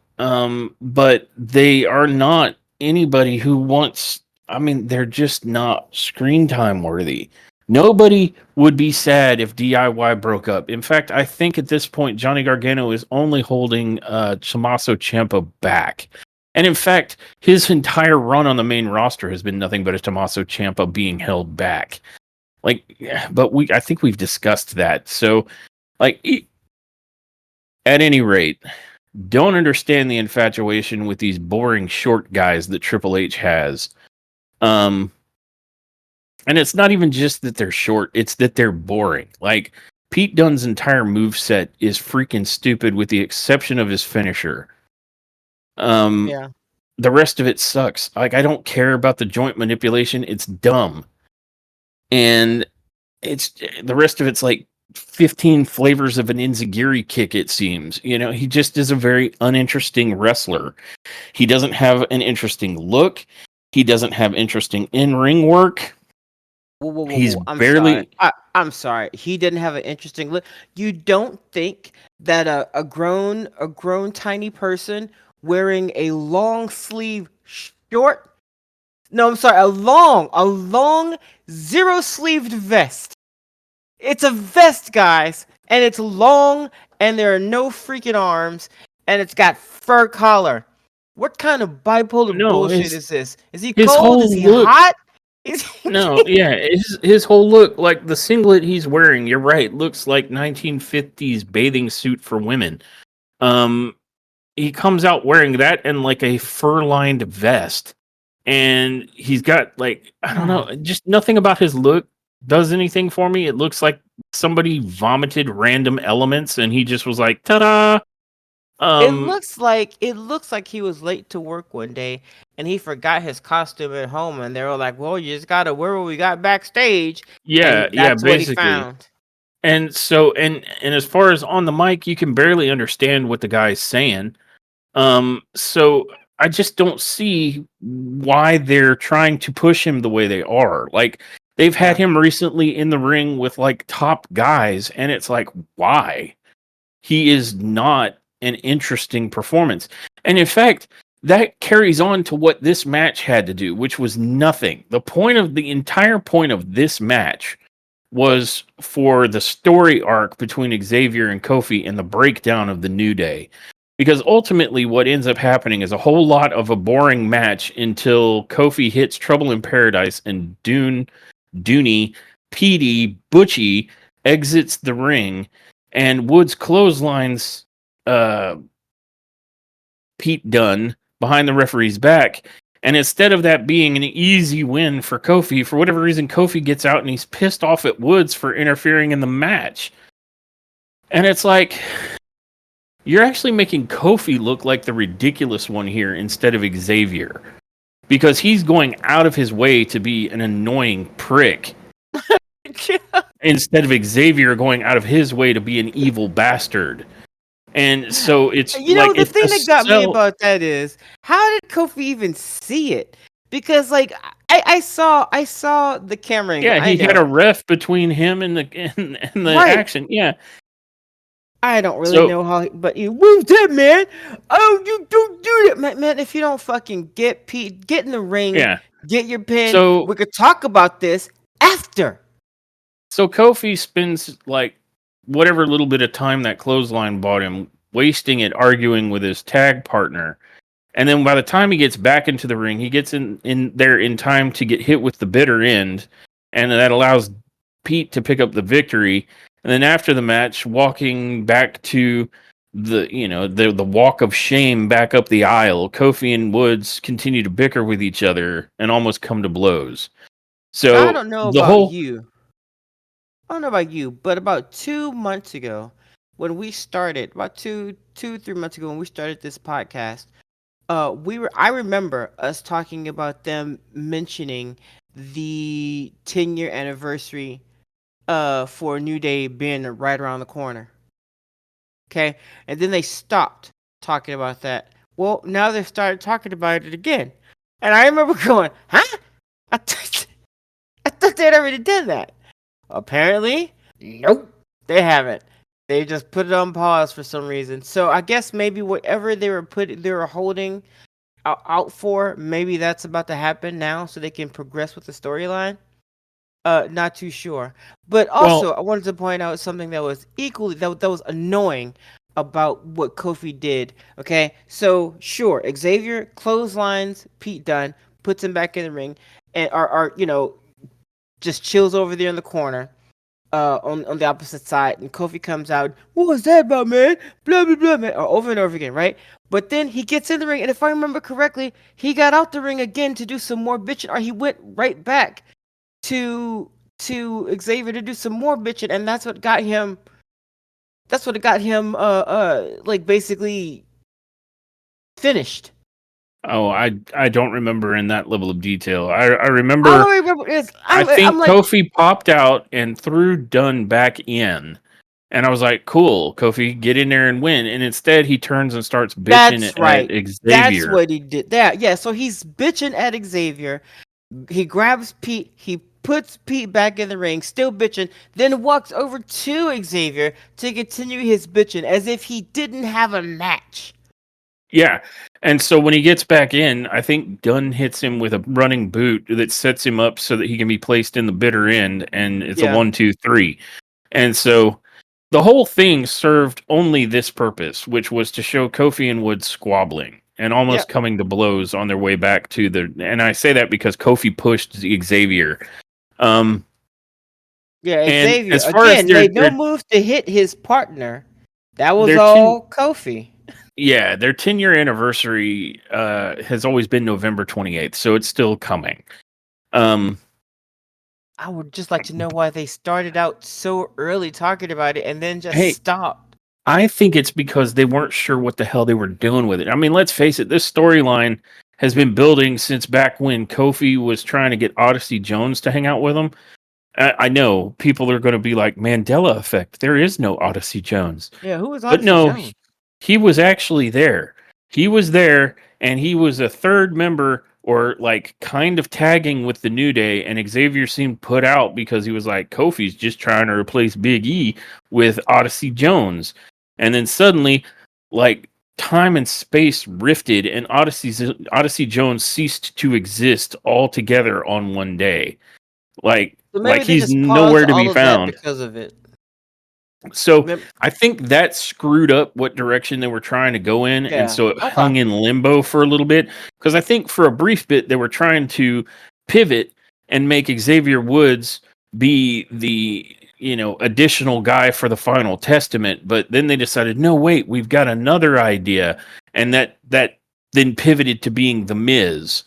But they are not anybody who wants. I mean, they're just not screen time worthy. Nobody would be sad if DIY broke up. In fact, I think at this point Johnny Gargano is only holding Tommaso Ciampa back. And in fact, his entire run on the main roster has been nothing but a Tommaso Ciampa being held back. But I think we've discussed that. So, like, at any rate, don't understand the infatuation with these boring short guys that Triple H has. Um, and it's not even just that they're short, it's that they're boring. Like, Pete Dunne's entire move set is freaking stupid with the exception of his finisher. Um, Yeah. the rest of it sucks. Like, I don't care about the joint manipulation. It's dumb. And it's the rest of it's like 15 flavors of an Inzagiri kick, it seems. You know, he just is a very uninteresting wrestler. He doesn't have an interesting look. He doesn't have interesting in-ring work. Whoa, whoa, whoa, He's whoa. I'm sorry. barely I'm sorry. He didn't have an interesting look. You don't think that a grown tiny person wearing a long sleeve short, no, I'm sorry, a long zero sleeved vest. It's a vest, guys, and it's long, and there are no freaking arms, and it's got fur collar. What kind of bipolar no, bullshit is this? Is he his cold? Is whole he look. hot? Is he... No, yeah, his whole look, like the singlet he's wearing, you're right, looks like 1950s bathing suit for women. Um he comes out wearing that and like a fur-lined vest. And he's got like, I don't know, just nothing about his look does anything for me. It looks like somebody vomited random elements and he just was like, ta-da. It Um looks like he was late to work one day and he forgot his costume at home and they were like, "Well, you just gotta wear what we got backstage," yeah, and yeah, that's what he basically. found. And so and as far as on the mic, you can barely understand what the guy's saying. So I just don't see why they're trying to push him the way they are. Like, they've had Yeah. him recently in the ring with like top guys, and it's like, why? He is not an interesting performance. And in fact, that carries on to what this match had to do, which was nothing. The entire point of this match was for the story arc between Xavier and Kofi and the breakdown of the New Day. Because ultimately, what ends up happening is a whole lot of a boring match until Kofi hits Trouble in Paradise and Dooney, Petey, Butchie exits the ring, and Woods clotheslines uh, Pete Dunne behind the referee's back. And instead of that being an easy win for Kofi, for whatever reason, Kofi gets out and he's pissed off at Woods for interfering in the match. And it's like, you're actually making Kofi look like the ridiculous one here instead of Xavier. Because he's going out of his way to be an annoying prick instead of Xavier going out of his way to be an evil bastard. And so it's You like know, the it's thing a that got me sell. about that is, how did Kofi even see it? Because like I saw the camera angle. Yeah, I he had know. a ref between him and the Right. action. Yeah. I don't really So know how, but you move that, man. Oh, you don't do that, man. If you don't fucking get Pete, get in the ring, yeah. get your pin. So We could talk about this after. so Kofi spends like whatever little bit of time that clothesline bought him, wasting it arguing with his tag partner. And then by the time he gets back into the ring, he gets in there in time to get hit with the bitter end, and that allows Pete to pick up the victory. And then after the match, walking back to the walk of shame back up the aisle, Kofi and Woods continue to bicker with each other and almost come to blows. I So don't know the about whole you. I don't know about you, but about 2 months ago, when we started, about 3 months ago, when we started this podcast, I remember us talking about them mentioning the 10-year anniversary for New Day being right around the corner. Okay, and then they stopped talking about that. Well, now they've started talking about it again, and I remember going, "Huh? I thought I thought they'd already done that." Apparently, nope, they haven't. They just put it on pause for some reason. So I guess maybe whatever they were holding out for, maybe that's about to happen now, so they can progress with the storyline. Not too sure. But well, also, I wanted to point out something that was equally that was annoying about what Kofi did. Okay, so sure, Xavier clotheslines Pete Dunne, puts him back in the ring, and are just chills over there in the corner. on the opposite side, and Kofi comes out, what was that about, man? Blah blah blah, man, or over and over again, right? But then he gets in the ring, and if I remember correctly, he got out the ring again to do some more bitching, or he went right back to Xavier to do some more bitching, and that's what got him. That's what got him, like basically finished. Oh, I don't remember in that level of detail. I All remember. I remember is I I'm think like, Kofi popped out and threw Dunn back in. And I was like, cool, Kofi, get in there and win. And instead, he turns and starts bitching that's at right. That's Xavier. what he did. There, yeah. So he's bitching at Xavier. He grabs Pete. He puts Pete back in the ring, still bitching. Then walks over to Xavier to continue his bitching, as if he didn't have a match. Yeah. And so when he gets back in, I think Dunn hits him with a running boot that sets him up so that he can be placed in the bitter end. And it's a Yeah, 1, 2, 3. And so the whole thing served only this purpose, which was to show Kofi and Woods squabbling and yeah, almost coming to blows on their way back to the. And I say that because Kofi pushed Xavier. Um, yeah. and Xavier as far as again made no move to hit his partner. That was their 10 all Kofi. yeah, their 10-year anniversary has always been November 28th, so it's still coming. Um, I would just like to know why they started out so early talking about it and then just hey, stopped. I think it's because they weren't sure what the hell they were doing with it. I mean, let's face it, this storyline has been building since back when Kofi was trying to get Odyssey Jones to hang out with him. I know people are going to be like, Mandela effect. There is no Odyssey Jones. Yeah, who was But Odyssey no, Jones? he was actually there. He was there, and he was a third member or like kind of tagging with the New Day. And Xavier seemed put out because he was like, Kofi's just trying to replace Big E with Odyssey Jones. And then suddenly, like, time and space rifted, and Odyssey Jones ceased to exist altogether on one day. So Like maybe they he's just paused nowhere to be all of that found. because of it. So Mem- I think that screwed up what direction they were trying to go in, and Yeah. so it Okay. hung in limbo for a little bit. Because I think for a brief bit they were trying to pivot and make Xavier Woods be the additional guy for the Final Testament, but then they decided, no, wait, we've got another idea, and that then pivoted to being the Miz.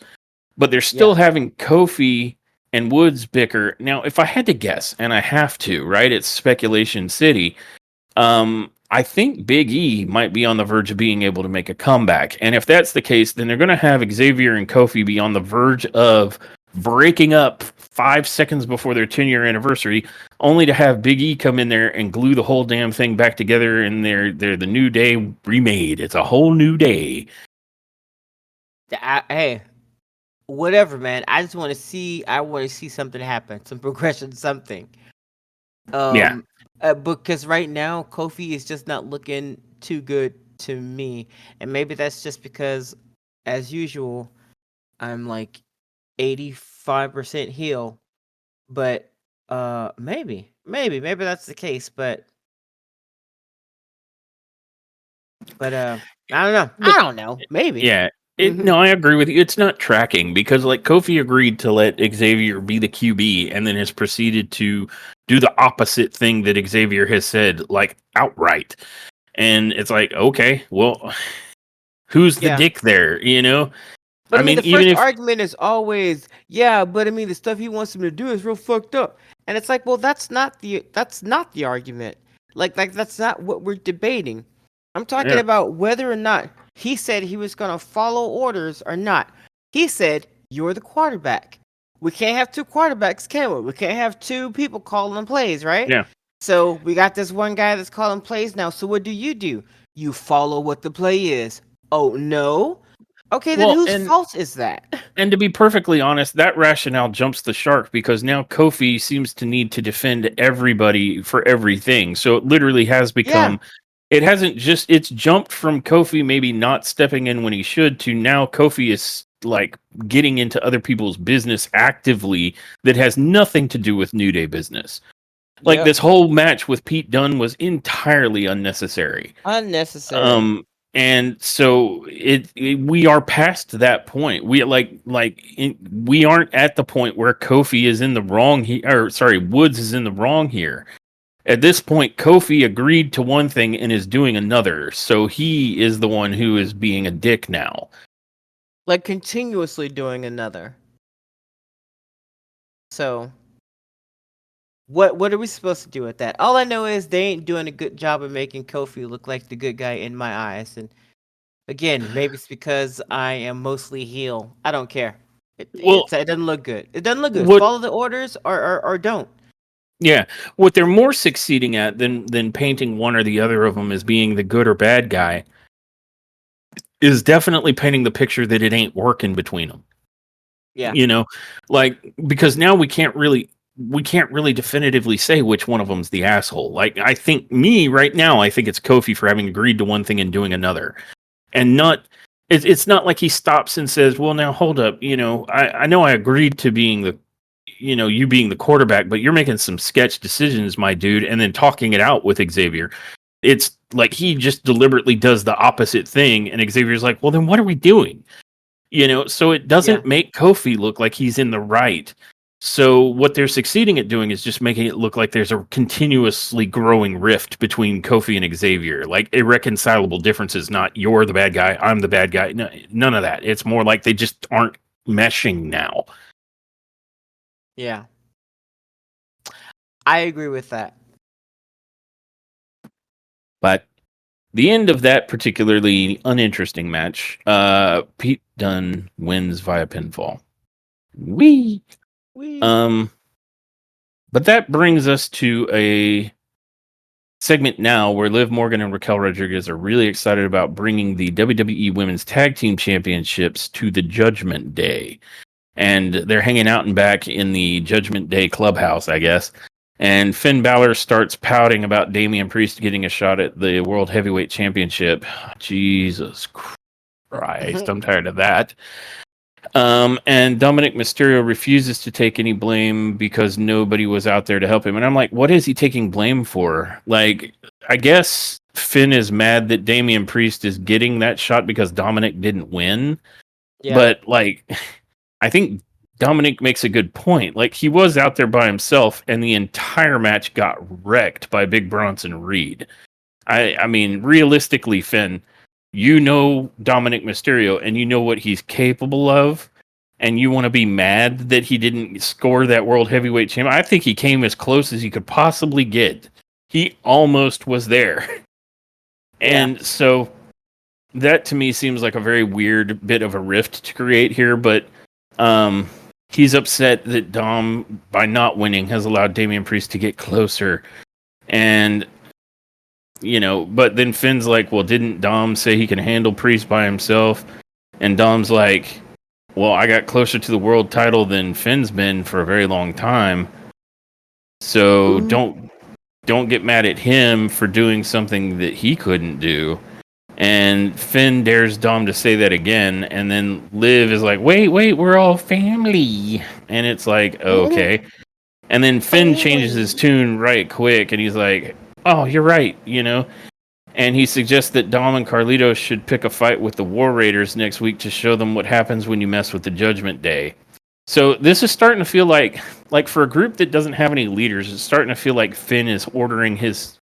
But they're still Yeah. having Kofi and Woods bicker. Now, if I had to guess, and I have to, right? It's speculation city. I think Big E might be on the verge of being able to make a comeback. And if that's the case, then they're going to have Xavier and Kofi be on the verge of breaking up 5 seconds before their 10-year anniversary, only to have Big E come in there and glue the whole damn thing back together. And they're the New Day remade. It's a whole new day. Hey, whatever, man. I just want to see. I want to see something happen, some progression, something. Yeah. Um, because right now Kofi is just not looking too good to me, and maybe that's just because, as usual, I'm like 85% heel. But maybe that's the case. But I don't know. But I don't know. Maybe. yeah, Hmm. no, I agree with you. It's not tracking because like Kofi agreed to let Xavier be the QB and then has proceeded to do the opposite thing that Xavier has said, like outright. And it's like, okay, well, who's the Yeah. dick there? But I I mean, mean, the even first if argument is always, yeah, but I mean, the stuff he wants him to do is real fucked up, and it's like, well, that's not the argument. Like that's not what we're debating. I'm talking yeah, about whether or not he said he was gonna follow orders or not. He said you're the quarterback. We can't have two quarterbacks, can we? We can't have two people calling plays, right? yeah. So we got this one guy that's calling plays now. So what do? You follow what the play is. Oh no. Okay, then Well, whose and fault is that? And to be perfectly honest, that rationale jumps the shark because now Kofi seems to need to defend everybody for everything. So it literally has Yeah, become, it hasn't just, it's jumped from Kofi maybe not stepping in when he should to now Kofi is like getting into other people's business actively that has nothing to do with New Day business. Like yep. this whole match with Pete Dunne was entirely unnecessary. Unnecessary. And so we are past that point. We aren't at the point where Kofi is in the wrong here, or sorry, Woods is in the wrong here. At this point, Kofi agreed to one thing and is doing another. So he is the one who is being a dick now. Like continuously doing another. So what are we supposed to do with that? All I know is they ain't doing a good job of making Kofi look like the good guy in my eyes. And again, maybe it's because I am mostly heel. I don't care. Well, It doesn't look good. It doesn't look good. what Follow the orders or don't. yeah, what they're more succeeding at than painting one or the other of them as being the good or bad guy is definitely painting the picture that it ain't working between them. Yeah. You know, like because now we can't really definitively say which one of them's the asshole. Like I think me right now, I think it's Kofi for having agreed to one thing and doing another, and not. It's not like he stops and says, "Well, now hold up. I know I agreed to being you being the quarterback, but you're making some sketch decisions, my dude," and then talking it out with Xavier. It's like he just deliberately does the opposite thing, and Xavier's like, "Well, then what are we doing?" So it Yeah. doesn't make Kofi look like he's in the right. So what they're succeeding at doing is just making it look like there's a continuously growing rift between Kofi and Xavier, like irreconcilable differences. Not you're the bad guy, I'm the bad guy. No, none of that. It's more like they just aren't meshing now. Yeah. I agree with that. But the end of that particularly uninteresting match, Pete Dunne wins via pinfall. Wee. We Um, but that brings us to a segment now where Liv Morgan and Raquel Rodriguez are really excited about bringing the WWE Women's Tag Team Championships to the Judgment Day. And they're hanging out and back in the Judgment Day clubhouse, I guess. And Finn Balor starts pouting about Damian Priest getting a shot at the World Heavyweight Championship. Jesus Christ, I'm tired of that. And Dominic Mysterio refuses to take any blame because nobody was out there to help him. And I'm like, what is he taking blame for? Like, I guess Finn is mad that Damian Priest is getting that shot because Dominic didn't win. yeah. But like, I think Dominic makes a good point. Like, he was out there by himself, and the entire match got wrecked by Big Bronson Reed. I mean, realistically, Finn, you know Dominic Mysterio and you know what he's capable of, and you want to be mad that he didn't score that world heavyweight champion. I think he came as close as he could possibly get. He almost was there. Yeah. And so that to me seems like a very weird bit of a rift to create here, but he's upset that Dom, by not winning, has allowed Damian Priest to get closer. And but then Finn's like, well, didn't Dom say he can handle Priest by himself? And Dom's like, well, I got closer to the world title than Finn's been for a very long time. So don't get mad at him for doing something that he couldn't do. And Finn dares Dom to say that again, and then Liv is like, wait, we're all family. And it's like, okay. And then Finn changes his tune right quick, and he's like, oh, you're right, And he suggests that Dom and Carlito should pick a fight with the War Raiders next week to show them what happens when you mess with the Judgment Day. So this is starting to feel like for a group that doesn't have any leaders, it's starting to feel like Finn is ordering his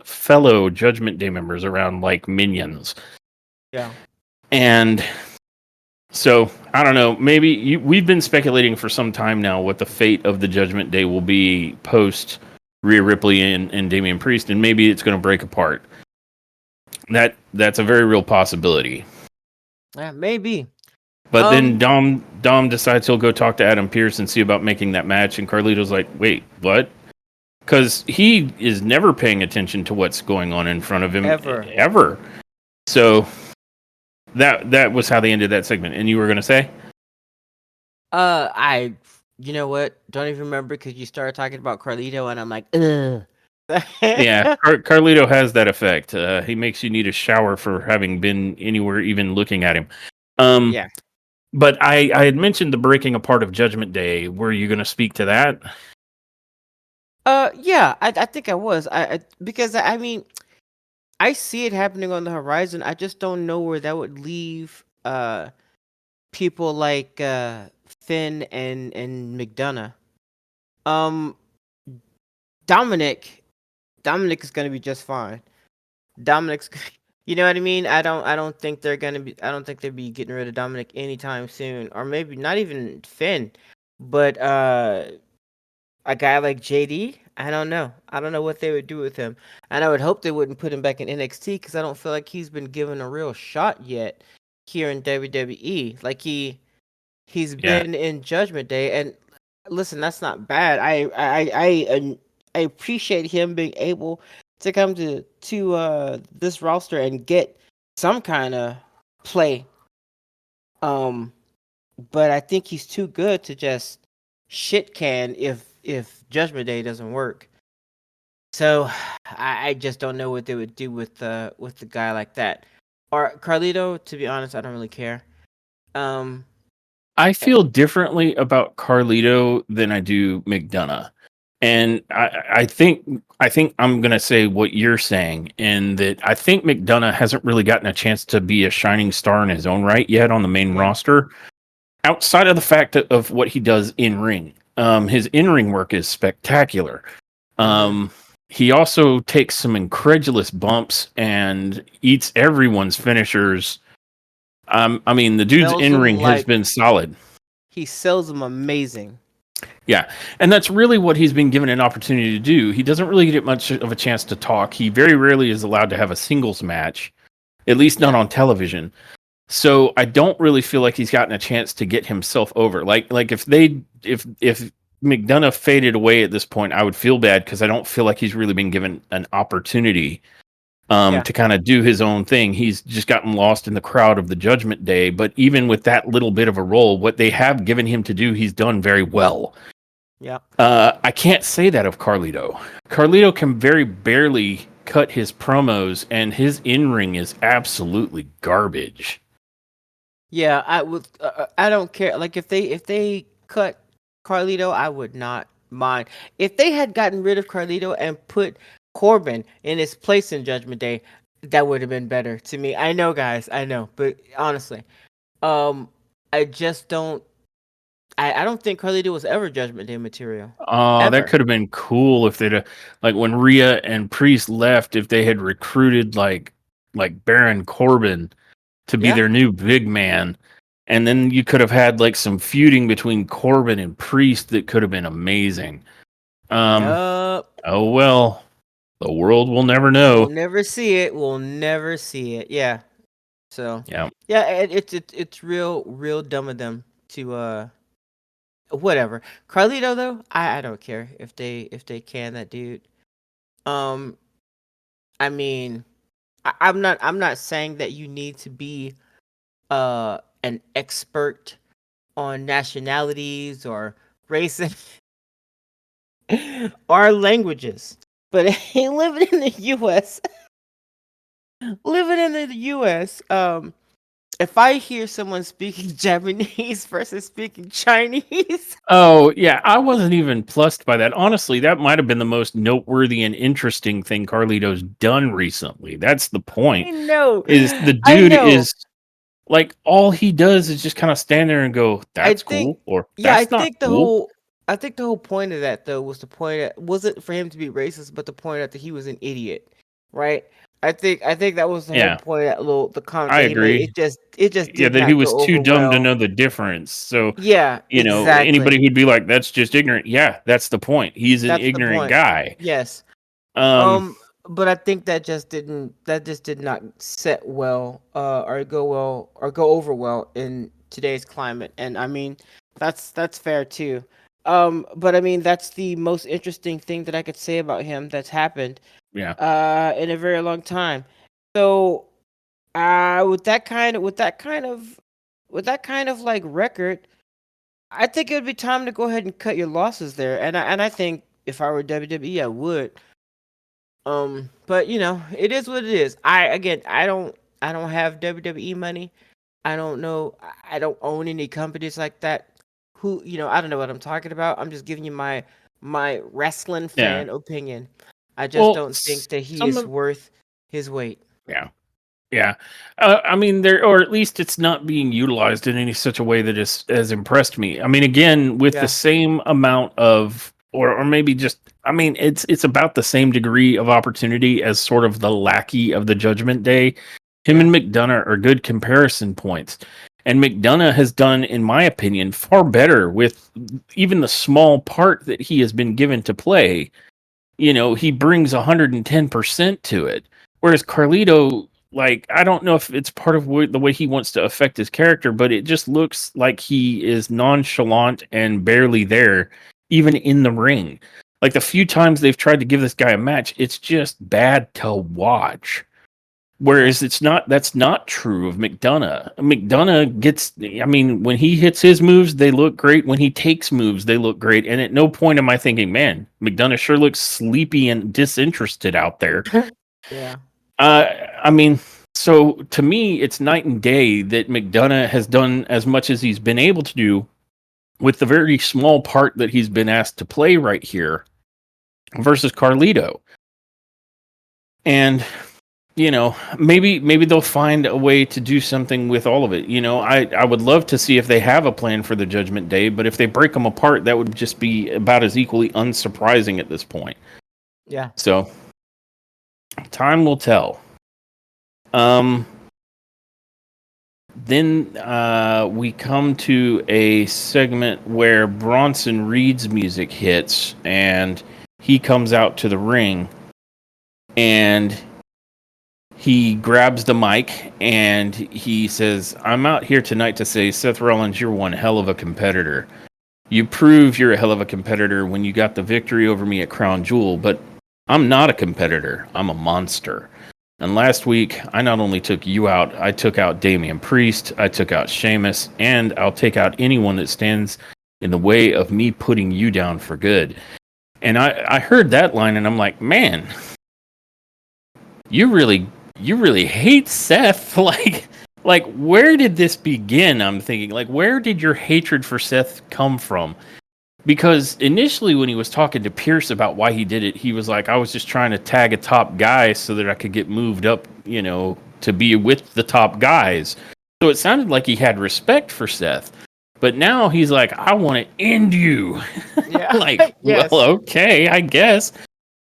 fellow Judgment Day members around like minions. Yeah. And so I don't know. Maybe we've been speculating for some time now what the fate of the Judgment Day will be post Rhea Ripley and Damian Priest, and maybe it's going to break apart. That's a very real possibility. Yeah, maybe. But then Dom decides he'll go talk to Adam Pearce and see about making that match, and Carlito's like, wait, what? Because he is never paying attention to what's going on in front of him ever. So that was how they ended that segment. And you were going to say? You know what? Don't even remember because you started talking about Carlito, and I'm like, ugh. Yeah, Carlito has that effect. He makes you need a shower for having been anywhere, even looking at him. Yeah. But I had mentioned the breaking apart of Judgment Day. Were you going to speak to that? Yeah, I think I was. Because I mean, I see it happening on the horizon. I just don't know where that would leave people like Finn and McDonough. Um, Dominic Dominic is gonna be just fine. Dominic's, you know what I mean? I don't think they're gonna be. I don't think they'll be getting rid of Dominic anytime soon, or maybe not even Finn, but a guy like JD. I don't know. I don't know what they would do with him, and I would hope they wouldn't put him back in NXT because I don't feel like he's been given a real shot yet here in WWE. Like he's Yeah. been in Judgment Day, and listen, that's not bad. I appreciate him being able to come to this roster and get some kind of play. Um, but I think he's too good to just shit can if Judgment Day doesn't work. So I just don't know what they would do with the guy like that. Or Carlito, to be honest, I don't really care. Um, I feel differently about Carlito than I do McDonough. And I think I'm gonna say what you're saying, in that I think McDonough hasn't really gotten a chance to be a shining star in his own right yet on the main yeah. roster, outside of the fact of what he does in ring. His in ring work is spectacular. Mm-hmm. Um, he also takes some incredulous bumps and eats everyone's finishers. I mean, the dude's Sells in them ring has like been solid. he sells them amazing. Yeah, and that's really what he's been given an opportunity to do. He doesn't really get much of a chance to talk. He very rarely is allowed to have a singles match, at least not Yeah. on television. So I don't really feel like he's gotten a chance to get himself over. Like if McDonough faded away at this point, I would feel bad because I don't feel like he's really been given an opportunity Yeah. to kind of do his own thing. He's just gotten lost in the crowd of the Judgment Day. But even with that little bit of a role, what they have given him to do, he's done very well. Yeah. I can't say that of Carlito. Carlito can very barely cut his promos, and his in ring is absolutely garbage. Yeah, I don't care. Like if they cut Carlito, I would not mind. If they had gotten rid of Carlito and put Corbin in his place in Judgment Day, that would have been better to me. I know, guys, I know, but honestly, um, I just don't. I don't think Carlito was ever Judgment Day material, Oh, that ever. could have been cool if they'd like when Rhea and Priest left, if they had recruited like Baron Corbin to be Yeah. their new big man. And then you could have had like some feuding between Corbin and Priest that could have been amazing. Um, Yup. oh well, the world will never We'll know. never see it. We'll never see it. Yeah. So, Yeah. yeah, it's real dumb of them to whatever. Carlito though, I don't care if they can that dude. Um, I mean, I'm not saying that you need to be an expert on nationalities or races or languages, but living in the U.S. living in the U.S. If I hear someone speaking Japanese versus speaking Chinese, Oh, yeah, I wasn't even plussed by that. Honestly, that might have been the most noteworthy and interesting thing Carlito's done recently. That's the point. I know, Is the I dude know. is like all he does is just kind of stand there and go, I "That's think, cool," or yeah, "That's not cool." I think the whole point of that though was to point at wasn't for him to be racist, but to point out that he was an idiot, right? I think that was the whole Yeah, point of that little the comment I that he made. agree. It just Yeah, did that he not was go too over dumb to well. know the difference. So, Yeah, anybody exactly. who'd be like, "That's just ignorant." Yeah, that's the point. He's an That's the ignorant point. guy. Yes. Um, But I think that just did not set well, or go over well in today's climate. And I mean, that's fair too. But I mean, that's the most interesting thing that I could say about him that's happened, yeah. in a very long time. So, with that kind of like record, I think it would be time to go ahead and cut your losses there. And I think if I were WWE, I would. But it is what it is. I don't have WWE money. I don't know. I don't own any companies like that. I don't know what I'm talking about. I'm just giving you my wrestling Yeah. fan opinion. I just Well, don't think that he some is of worth. his weight. Yeah. Yeah. I mean, there, or at least it's not being utilized in any such a way that has impressed me. I mean, again, with the Yeah, same amount of, or maybe just, I mean, it's about the same degree of opportunity as sort of the lackey of the Judgment Day. Him yeah, and McDonough are good comparison points. And McDonough has done, in my opinion, far better with even the small part that he has been given to play. He brings 110% to it. Whereas Carlito, like, I don't know if it's part of the way he wants to affect his character, but it just looks like he is nonchalant and barely there, even in the ring. Like the few times they've tried to give this guy a match, it's just bad to watch. yeah, Whereas that's not true of McDonough. McDonough gets, I mean, when he hits his moves, they look great. When he takes moves, they look great. And at no point am I thinking, man, McDonough sure looks sleepy and disinterested out there. yeah, Uh, I mean, so to me, it's night and day that McDonough has done as much as he's been able to do with the very small part that he's been asked to play right here versus Carlito. And maybe they'll find a way to do something with all of it. I would love to see if they have a plan for the Judgment Day, but if they break them apart, that would just be about as equally unsurprising at this point. yeah, So time will tell. Um, then we come to a segment where Bronson Reed's music hits, and he comes out to the ring, and he grabs the mic and he says, "I'm out here tonight to say, Seth Rollins, you're one hell of a competitor. You prove you're a hell of a competitor when you got the victory over me at Crown Jewel, but I'm not a competitor. I'm a monster. And last week, I not only took you out, I took out Damian Priest, I took out Sheamus, and I'll take out anyone that stands in the way of me putting you down for good." And I heard that line and I'm like, man, you really hate Seth. Like where did this begin? I'm thinking, like, where did your hatred for Seth come from? Because initially when he was talking to Pierce about why he did it, he was like, I was just trying to tag a top guy so that I could get moved up, to be with the top guys. So it sounded like he had respect for Seth. But now he's like, I want to end you. yeah. Like, well, Yes. okay, I guess.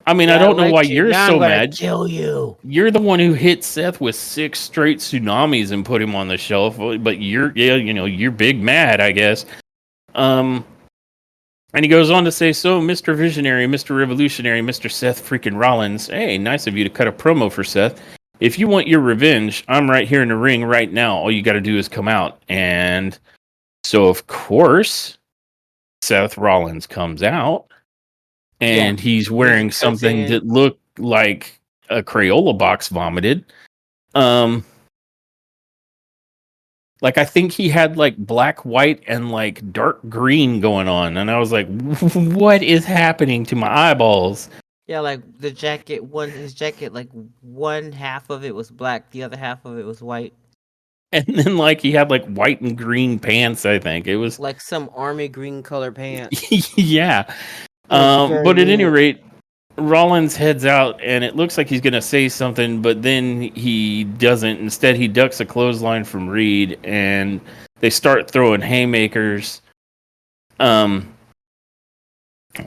I mean, I Yeah, I don't know why liked you. you're Now I'm so gonna mad. kill you. You're the one who hit Seth with 6 straight tsunamis and put him on the shelf, but you're big mad, I guess. Um, and he goes on to say, so, Mr. Visionary, Mr. Revolutionary, Mr. Seth freaking Rollins, hey, nice of you to cut a promo for Seth. If you want your revenge, I'm right here in the ring right now. All you got to do is come out. And so, of course, Seth Rollins comes out, Yeah. and he's wearing Music cuts something in. that looked like a Crayola box vomited. Um, Like I think he had like black, white, and like dark green going on, and I was like, "What is happening to my eyeballs?" Yeah, like the jacket. His jacket, like one half of it was black, the other half of it was white. And then like he had like white and green pants. I think it was, Like some army green color pants. yeah. It was very But at any weird. rate, Rollins heads out, and it looks like he's gonna say something, but then he doesn't. Instead, he ducks a clothesline from Reed, and they start throwing haymakers. Um,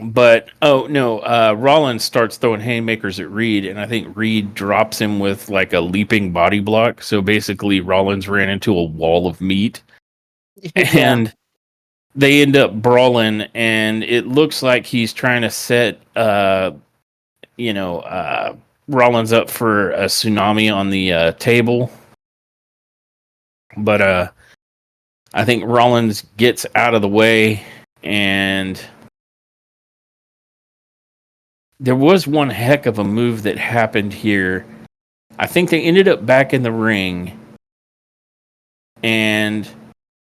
But oh no, Rollins starts throwing haymakers at Reed, and I think Reed drops him with like a leaping body block. So basically, Rollins ran into a wall of meat, Yeah. and they end up brawling. And it looks like he's trying to set, Rollins up for a tsunami on the table. But I think Rollins gets out of the way, and there was one heck of a move that happened here. I think they ended up back in the ring, and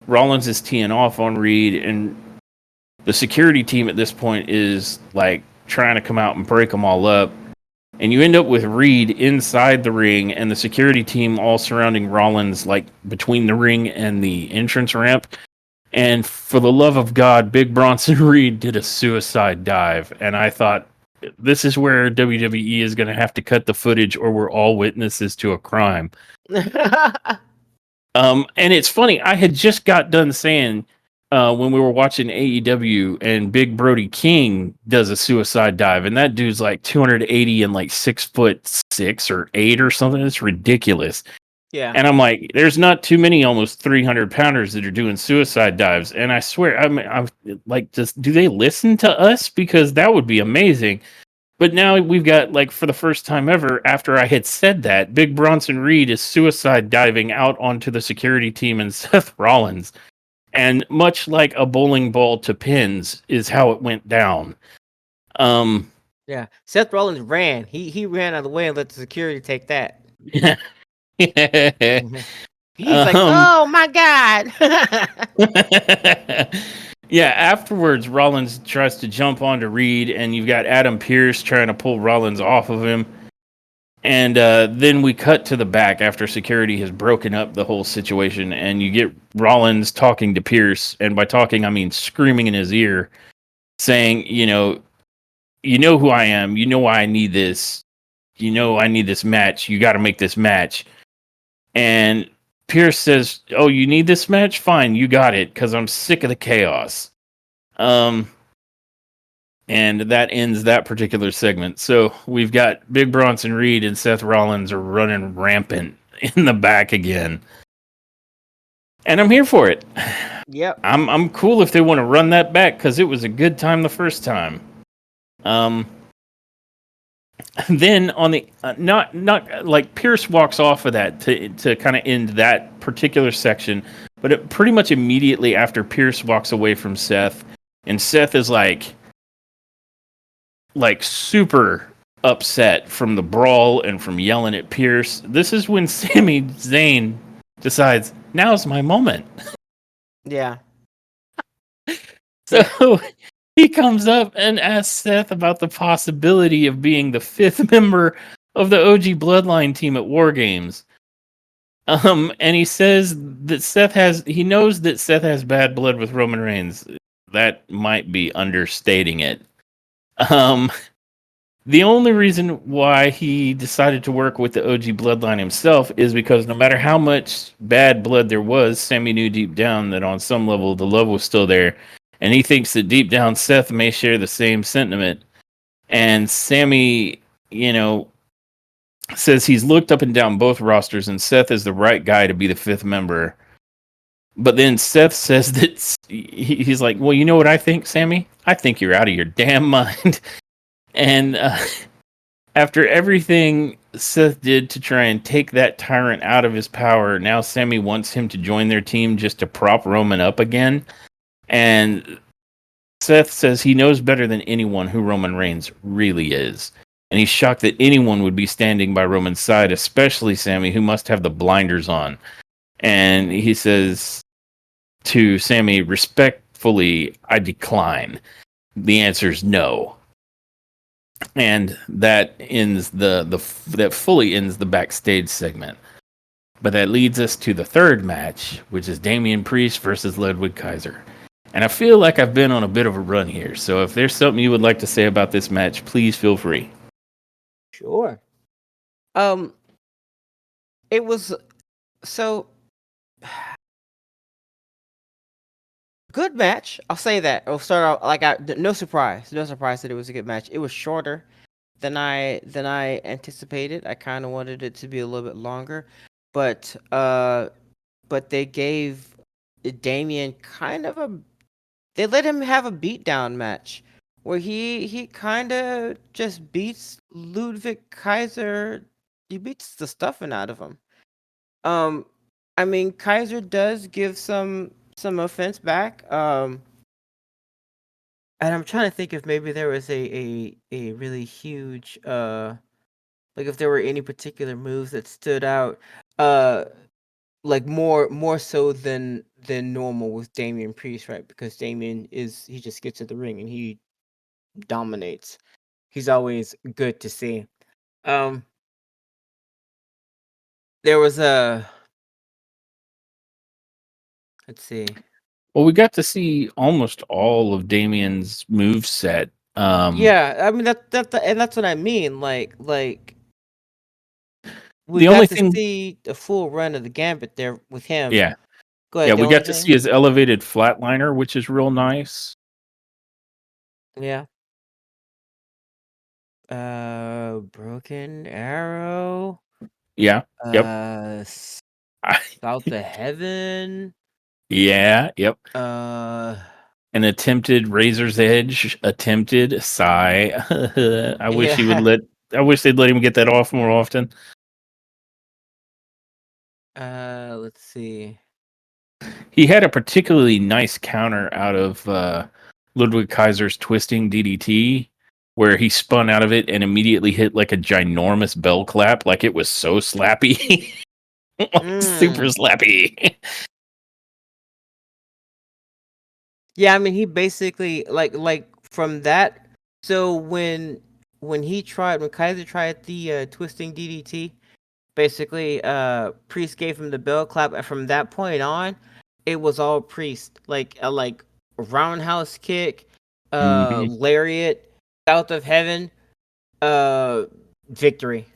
Rollins is teeing off on Reed, and the security team at this point is like trying to come out and break them all up. And you end up with Reed inside the ring, and the security team all surrounding Rollins, like between the ring and the entrance ramp. And for the love of God, Big Bronson Reed did a suicide dive, and I thought, this is where WWE is going to have to cut the footage, or we're all witnesses to a crime. And it's funny. I had just got done saying when we were watching AEW, and Big Brody King does a suicide dive, and that dude's like 280 and like 6'6" or 8 or something. It's ridiculous. Yeah. And I'm like, there's not too many almost 300 pounders that are doing suicide dives. And I swear, I'm like, just do they listen to us? Because that would be amazing. But now we've got, like, for the first time ever, after I had said that, Big Bronson Reed is suicide diving out onto the security team and Seth Rollins. And much like a bowling ball to pins is how it went down. Yeah. Seth Rollins ran. He ran out of the way and let the security take that. Yeah. He's like, oh my God. Yeah, afterwards, Rollins tries to jump onto Reed, and you've got Adam Pearce trying to pull Rollins off of him. And then we cut to the back after security has broken up the whole situation, and you get Rollins talking to Pearce, and by talking, I mean screaming in his ear, saying, you know who I am, you know why I need this, you know I need this match, you got to make this match. And Pierce says, "Oh, you need this match? Fine, you got it, because I'm sick of the chaos." And that ends that particular segment. So we've got Big Bronson Reed and Seth Rollins are running rampant in the back again, and I'm here for it. Yep. I'm cool if they want to run that back, because it was a good time the first time. Then on the not like Pierce walks off of that to kind of end that particular section, but pretty much immediately after Pierce walks away from Seth, and Seth is like super upset from the brawl and from yelling at Pierce. This is when Sami Zayn decides, now's my moment. Yeah. So he comes up and asks Seth about the possibility of being the 5th member of the OG Bloodline team at War Games. And he says that he knows that Seth has bad blood with Roman Reigns. That might be understating it. The only reason why he decided to work with the OG Bloodline himself is because no matter how much bad blood there was, Sami knew deep down that on some level the love was still there. And he thinks that deep down Seth may share the same sentiment. And Sami, says he's looked up and down both rosters, and Seth is the right guy to be the 5th member. But then Seth says that he's like, well, you know what I think, Sami? I think you're out of your damn mind. And after everything Seth did to try and take that tyrant out of his power, now Sami wants him to join their team just to prop Roman up again. And Seth says he knows better than anyone who Roman Reigns really is. And he's shocked that anyone would be standing by Roman's side, especially Sami, who must have the blinders on. And he says to Sami, respectfully, I decline. The answer is no. And that ends that fully ends the backstage segment. But that leads us to the third match, which is Damian Priest versus Ludwig Kaiser. And I feel like I've been on a bit of a run here. So if there's something you would like to say about this match, please feel free. Sure. It was so good match. I'll say that. I'll start out no surprise that it was a good match. It was shorter than I anticipated. I kind of wanted it to be a little bit longer, but they gave Damian they let him have a beatdown match where he kind of just beats Ludwig Kaiser. He beats the stuffing out of him. I mean, Kaiser does give some offense back. And I'm trying to think if maybe there was a really huge like if there were any particular moves that stood out like more so than normal with Damian Priest, right? Because he just gets to the ring and he dominates. He's always good to see. Um there was a let's see. Well, we got to see almost all of Damian's move set Yeah, I mean and that's what I mean. We The only got to thing, see the full run of the Gambit there with him. yeah, Go yeah, ahead. The we only got to see thing, his elevated flatliner, which is real nice. yeah. Broken Arrow. Yeah, yep. Uh, I, South of Heaven. yeah, yep. Uh, An attempted Razor's Edge, attempted sigh. I wish he would yeah. let. I wish they'd let him get that off more often. Let's see. He had a particularly nice counter out of Ludwig Kaiser's twisting DDT, where he spun out of it and immediately hit like a ginormous bell clap, like it was so slappy, like super Mm. slappy. Yeah, I mean he basically like from that. So when Kaiser tried the twisting DDT, basically Priest gave him the bell clap, and from that point on, it was all Priest. Like roundhouse kick, Hmm. lariat, South of Heaven, uh victory.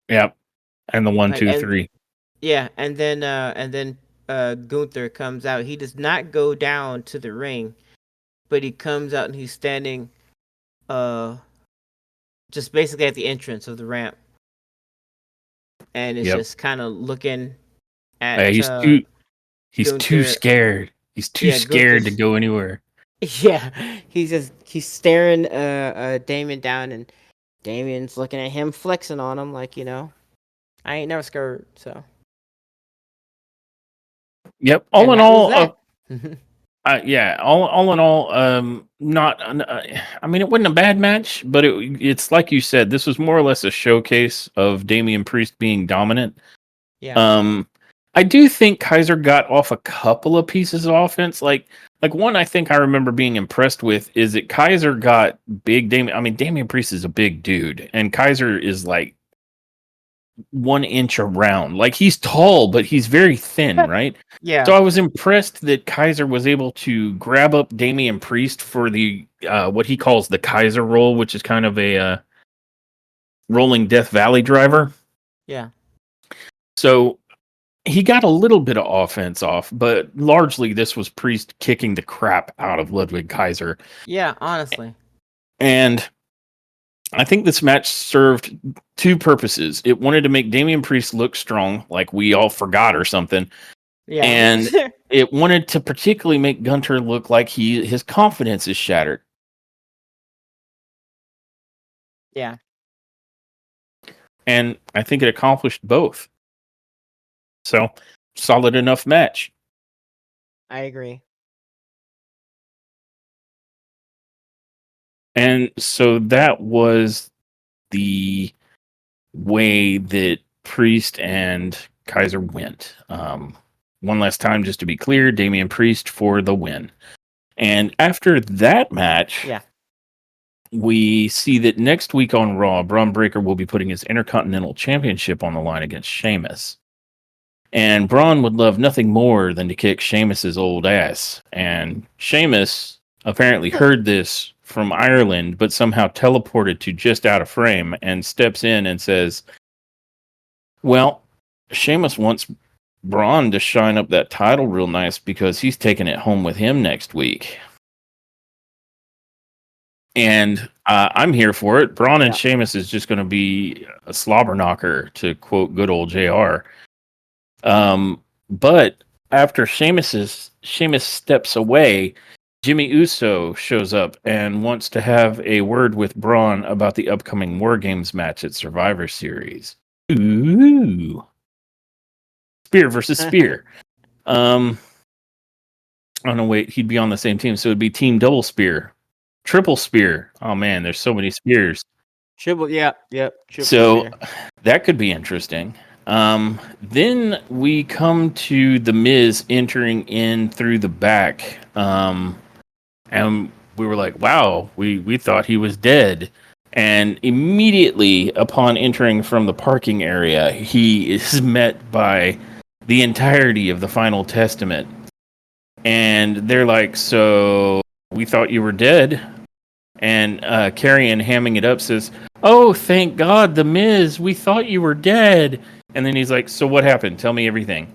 Yep, and the one, Like two, and three. yeah, and then Gunther comes out. He does not go down to the ring, but he comes out and he's standing uh just basically at the entrance of the ramp, and it's Yep. just kind of looking Yeah, at he's too Gunther. scared. He's too Yeah, scared to Gunther's go anywhere. yeah, he's staring Damien down, and Damien's looking at him, flexing on him like, I ain't never scared. So, Yep. All and in that was all, that. yeah. All in all, not. I mean, it wasn't a bad match, but it's like you said. This was more or less a showcase of Damian Priest being dominant. Yeah, Um, I do think Kaiser got off a couple of pieces of offense. Like one, I think I remember being impressed with is that Kaiser got big Damian. I mean, Damian Priest is a big dude, and Kaiser is like 1 inch around. Like he's tall, but he's very thin, right? So yeah, I was impressed that Kaiser was able to grab up Damian Priest for the what he calls the Kaiser roll, which is kind of a rolling Death Valley driver. yeah, So he got a little bit of offense off, but largely this was Priest kicking the crap out of Ludwig Kaiser. yeah. Honestly, And I think this match served two purposes. It wanted to make Damian Priest look strong, like we all forgot or something, yeah, and it wanted to particularly make Gunter look like his confidence is shattered. yeah. And I think it accomplished both. So, solid enough match. I agree. And so that was the way that Priest and Kaiser went. One last time, just to be clear, Damian Priest for the win. And after that match, Yeah, we see that next week on Raw, Braun Breaker will be putting his Intercontinental Championship on the line against Sheamus. And Braun would love nothing more than to kick Sheamus's old ass. And Sheamus apparently heard this from Ireland, but somehow teleported to just out of frame and steps in and says, well, Sheamus wants Braun to shine up that title real nice because he's taking it home with him next week. And I'm here for it. Braun and yeah, Sheamus is just going to be a slobber knocker, to quote good old JR. But after Sheamus steps away, Jimmy Uso shows up and wants to have a word with Braun about the upcoming War Games match at Survivor Series. Ooh, spear versus spear. Um, oh no, wait, he'd be on the same team, so it'd be team double spear, triple spear. Oh man, there's so many spears. triple. Yeah, yep, triple So spear. that could be interesting. Then we come to the Miz entering in through the back, and we were like, "Wow, we thought he was dead." And immediately upon entering from the parking area, he is met by the entirety of the Final Testament, and they're like, "So we thought you were dead." And Karrion, hamming it up, says, "Oh, thank God, the Miz. We thought you were dead." And then he's like, "So what happened? Tell me everything."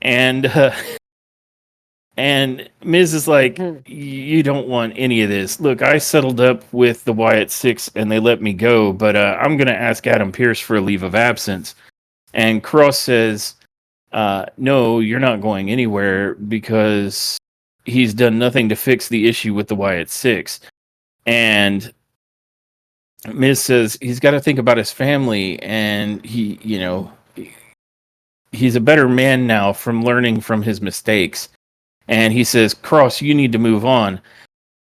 And and Miz is like, "You don't want any of this. Look, I settled up with the Wyatt Six, and they let me go. But I'm gonna ask Adam Pearce for a leave of absence." And Cross says, "No, you're not going anywhere because he's done nothing to fix the issue with the Wyatt Six." And Miz says he's got to think about his family, and he's a better man now from learning from his mistakes. And he says, "Cross, you need to move on."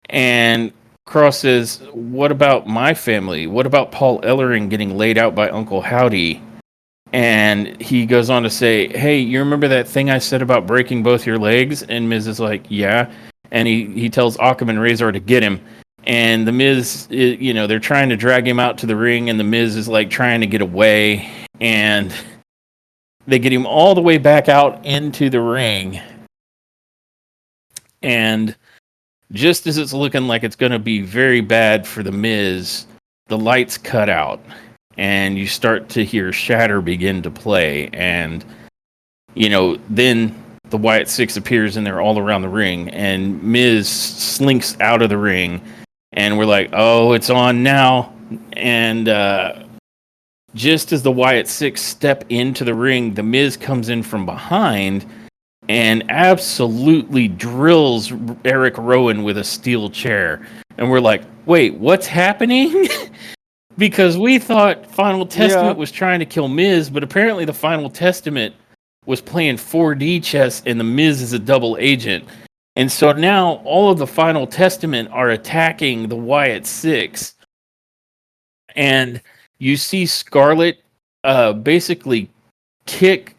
And Cross says, "What about my family? What about Paul Ellering getting laid out by Uncle Howdy?" And he goes on to say, "Hey, you remember that thing I said about breaking both your legs?" And Miz is like, "Yeah." And he tells Occam and Razor to get him. And the Miz, they're trying to drag him out to the ring, and the Miz is like trying to get away. And they get him all the way back out into the ring. And just as it's looking like it's going to be very bad for the Miz, the lights cut out. And you start to hear Shatter begin to play. And, then the Wyatt Six appears and they're all around the ring. And Miz slinks out of the ring. And we're like, oh, it's on now. And just as the Wyatt Six step into the ring, the Miz comes in from behind and absolutely drills Eric Rowan with a steel chair. And we're like, wait, what's happening? Because we thought Final Testament was trying to kill Miz, but apparently the Final Testament was playing 4D chess and the Miz is a double agent. And so now all of the Final Testament are attacking the Wyatt Six. And you see Scarlett basically kick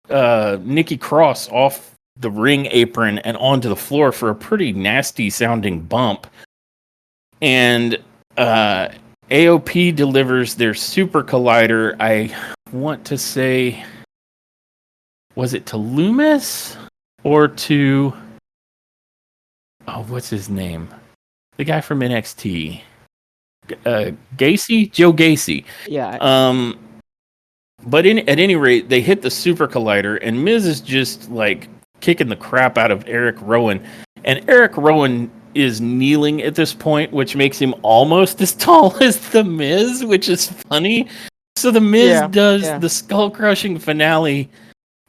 Nikki Cross off the ring apron and onto the floor for a pretty nasty sounding bump. And AOP delivers their Super Collider. I want to say, was it to Loomis or to, what's his name? The guy from NXT. Gacy? Joe Gacy. Yeah. But at any rate, they hit the Super Collider, and Miz is just like kicking the crap out of Eric Rowan. And Eric Rowan is kneeling at this point, which makes him almost as tall as the Miz, which is funny. So the Miz does the skull crushing finale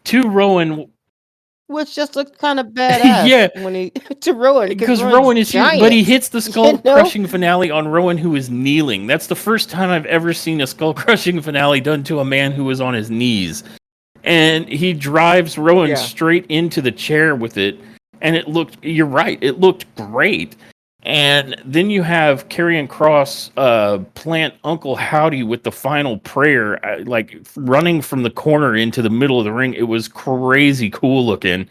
to Rowan, which just looks kind of badass when he to Rowan because because Rowan is giant, huge, but he hits the skull crushing finale on Rowan, who is kneeling. That's the first time I've ever seen a skull crushing finale done to a man who was on his knees. And he drives Rowan straight into the chair with it. And you're right, it looked great. And then you have Karrion Kross plant Uncle Howdy with the final prayer, like running from the corner into the middle of the ring. It was crazy cool looking.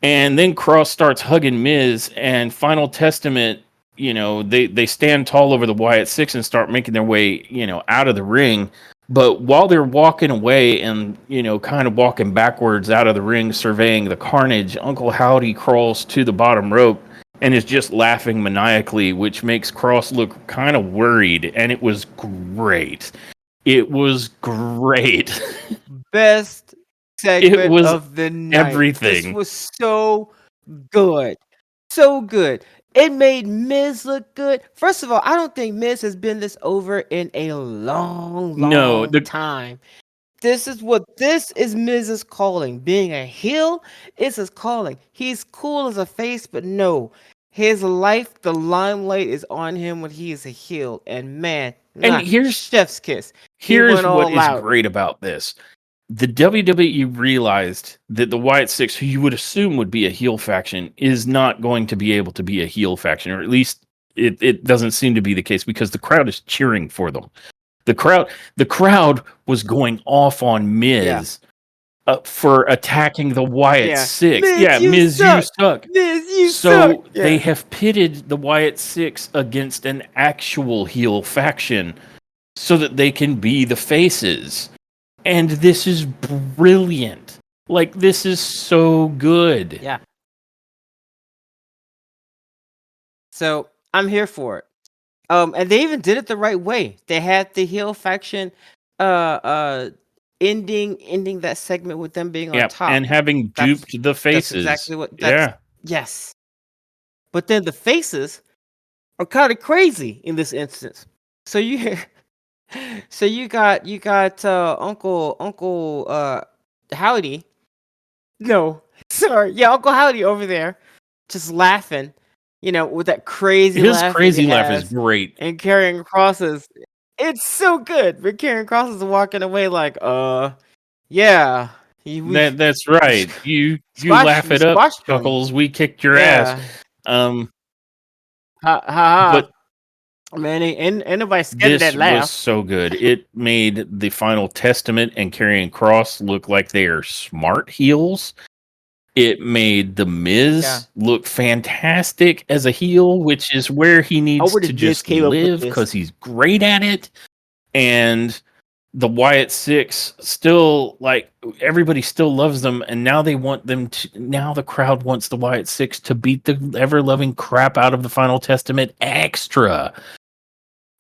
And then Kross starts hugging Miz, and Final Testament, they stand tall over the Wyatt Six and start making their way, out of the ring. But while they're walking away and, kind of walking backwards out of the ring, surveying the carnage, Uncle Howdy crawls to the bottom rope and is just laughing maniacally, which makes Kross look kind of worried. And it was great. It was great. Best segment of the night. Everything. This was so good. So good. It made Miz look good. First of all, I don't think Miz has been this over in a long time. This is Miz's calling. Being a heel is his calling. He's cool as a face, but no. His life, the limelight is on him when he is a heel. And man, here's chef's kiss. Here's what is great about this. The WWE realized that the Wyatt Six, who you would assume would be a heel faction, is not going to be able to be a heel faction, or at least it doesn't seem to be the case, because the crowd is cheering for them. The crowd was going off on Miz for attacking the Wyatt Six. Miz, you suck. Miz, you suck. So they have pitted the Wyatt Six against an actual heel faction so that they can be the faces. And this is brilliant. Like, this is so good. Yeah. So I'm here for it. And they even did it the right way. They had the heel faction, uh, uh, ending that segment with them being on Yeah, and top. having That's duped the that's faces. exactly what that's Yeah. yes. But then the faces are kind of crazy in this instance. So you so you got Uncle Howdy. No, sorry, yeah, Uncle Howdy over there, just laughing, with that crazy His laugh that he crazy laugh is has, great. and carrying crosses. It's so good. But carrying crosses and walking away like, yeah, we That's we right. You squash laugh we it up, squashed them. Chuckles. We kicked your ass. Yeah, Um, ha ha but ha. Man, ain't nobody scared of that this was laugh. so good. It made the Final Testament and Karrion Cross look like they are smart heels. It made The Yeah. Miz look fantastic as a heel, which is where he Oh, needs where to did Miz just came up with live this? because he's great at it. And the Wyatt Six still, like, everybody still loves them, and now they want them to. Now the crowd wants the Wyatt Six to beat the ever loving crap out of the Final Testament extra.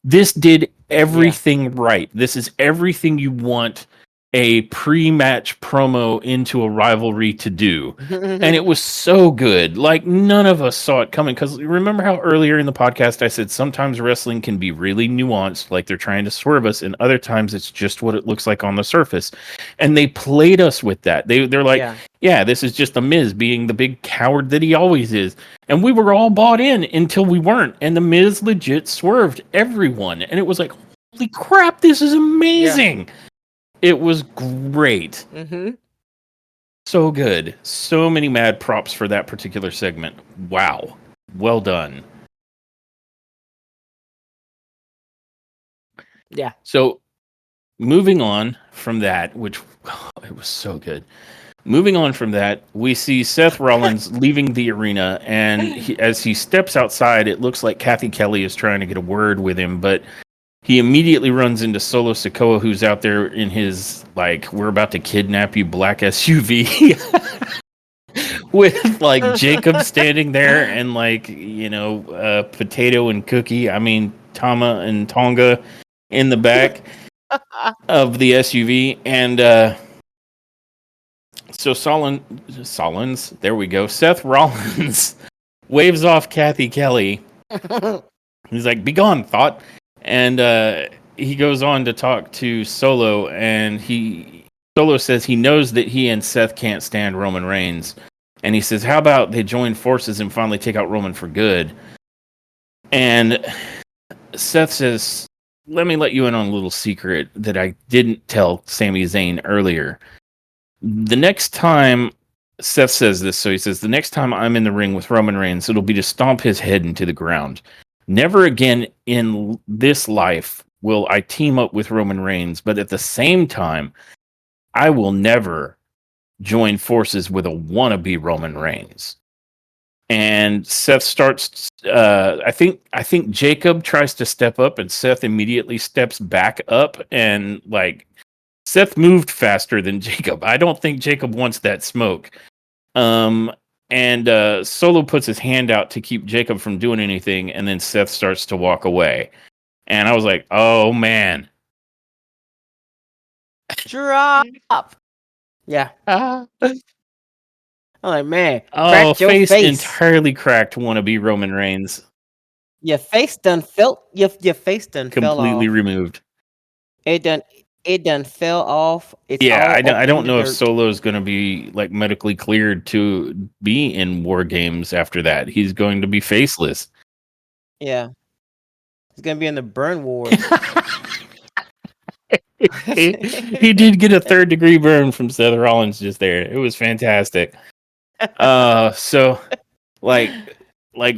This did Yeah. everything right. This is everything you want a pre-match promo into a rivalry to do. And it was so good. Like, none of us saw it coming. Because remember how earlier in the podcast I said sometimes wrestling can be really nuanced, like they're trying to swerve us, and other times it's just what it looks like on the surface. And they played us with that. They're like, Yeah. yeah, this is just the Miz being the big coward that he always is. And we were all bought in until we weren't. And the Miz legit swerved everyone. And it was like, holy crap, this is Yeah. amazing. It was great. Mm-hmm. So good. So many mad props for that particular segment. Wow. Well done. Yeah. So moving on from that, which it was so good. Moving on from that, we see Seth Rollins leaving the arena, and as he steps outside, it looks like Kathy Kelly is trying to get a word with him, but he immediately runs into Solo Sikoa, who's out there in his, like, we're about to kidnap you black SUV with, like, Jacob standing there and, like, Potato and Cookie, I mean, Tama and Tonga in the back of the SUV. And so Solins, there we go. Seth Rollins waves off Kathy Kelly. He's like, "Be gone, thought." And he goes on to talk to Solo, and Solo says he knows that he and Seth can't stand Roman Reigns, and he says, "How about they join forces and finally take out Roman for good?" And Seth says, "Let me let you in on a little secret that I didn't tell Sami Zayn earlier. The next time," Seth says this, so he says, "The next time I'm in the ring with Roman Reigns, it'll be to stomp his head into the ground. Never again in this life will I team up with Roman Reigns, but at the same time, I will never join forces with a wannabe Roman Reigns." And Seth starts. I think Jacob tries to step up, and Seth immediately steps back up, and, like, Seth moved faster than Jacob. I don't think Jacob wants that smoke. Um, and Solo puts his hand out to keep Jacob from doing anything, and then Seth starts to walk away. And I was like, "Oh man!" Drop. Yeah. I'm like, man, Oh, cracked your face face. entirely cracked. Wannabe Roman Reigns Your face done fell completely off. removed. It done it done fell off. It's Yeah, all I up in don't the know if dirt. Solo's going to be, like, medically cleared to be in War Games after that. He's going to be faceless. Yeah. It's gonna be in the burn ward. He did get a third-degree burn from Seth Rollins just there. It was fantastic. So, like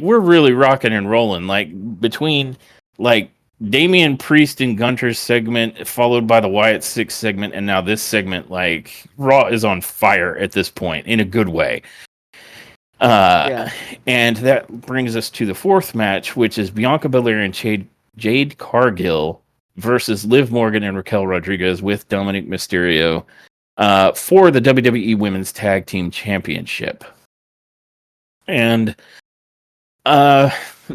we're really rocking and rolling. Like, between, like, Damian Priest and Gunter's segment, followed by the Wyatt Six segment, and now this segment, like, Raw is on fire at this point in a good way. Uh, Yeah. and that brings us to the fourth match, which is Bianca Belair and Jade Cargill versus Liv Morgan and Raquel Rodriguez with Dominic Mysterio for the WWE Women's Tag Team Championship. And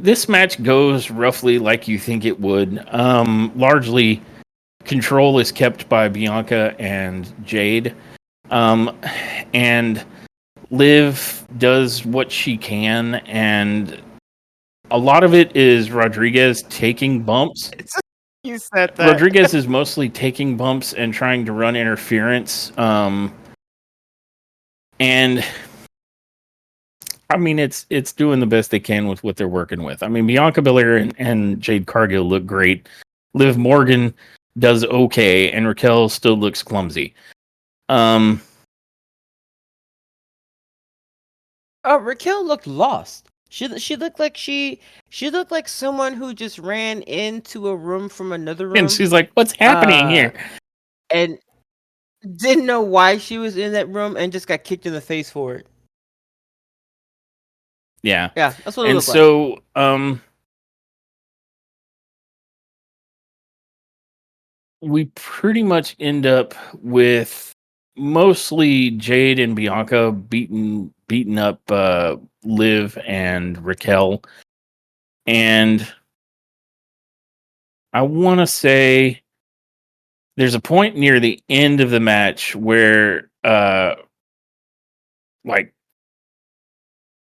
this match goes roughly like you think it would. Largely, control is kept by Bianca and Jade. And Liv does what she can, and a lot of it is Rodriguez taking bumps. You said that. Rodriguez is mostly taking bumps and trying to run interference. And I mean, it's doing the best they can with what they're working with. I mean, Bianca Belair and Jade Cargill look great. Liv Morgan does okay, and Raquel still looks clumsy. Raquel looked lost. She looked like she looked like someone who just ran into a room from another room. And she's like, "What's happening here?" And didn't know why she was in that room and just got kicked in the face for it. Yeah, that's what it and looked like. so we pretty much end up with mostly Jade and Bianca beating up Liv and Raquel. And I want to say there's a point near the end of the match where like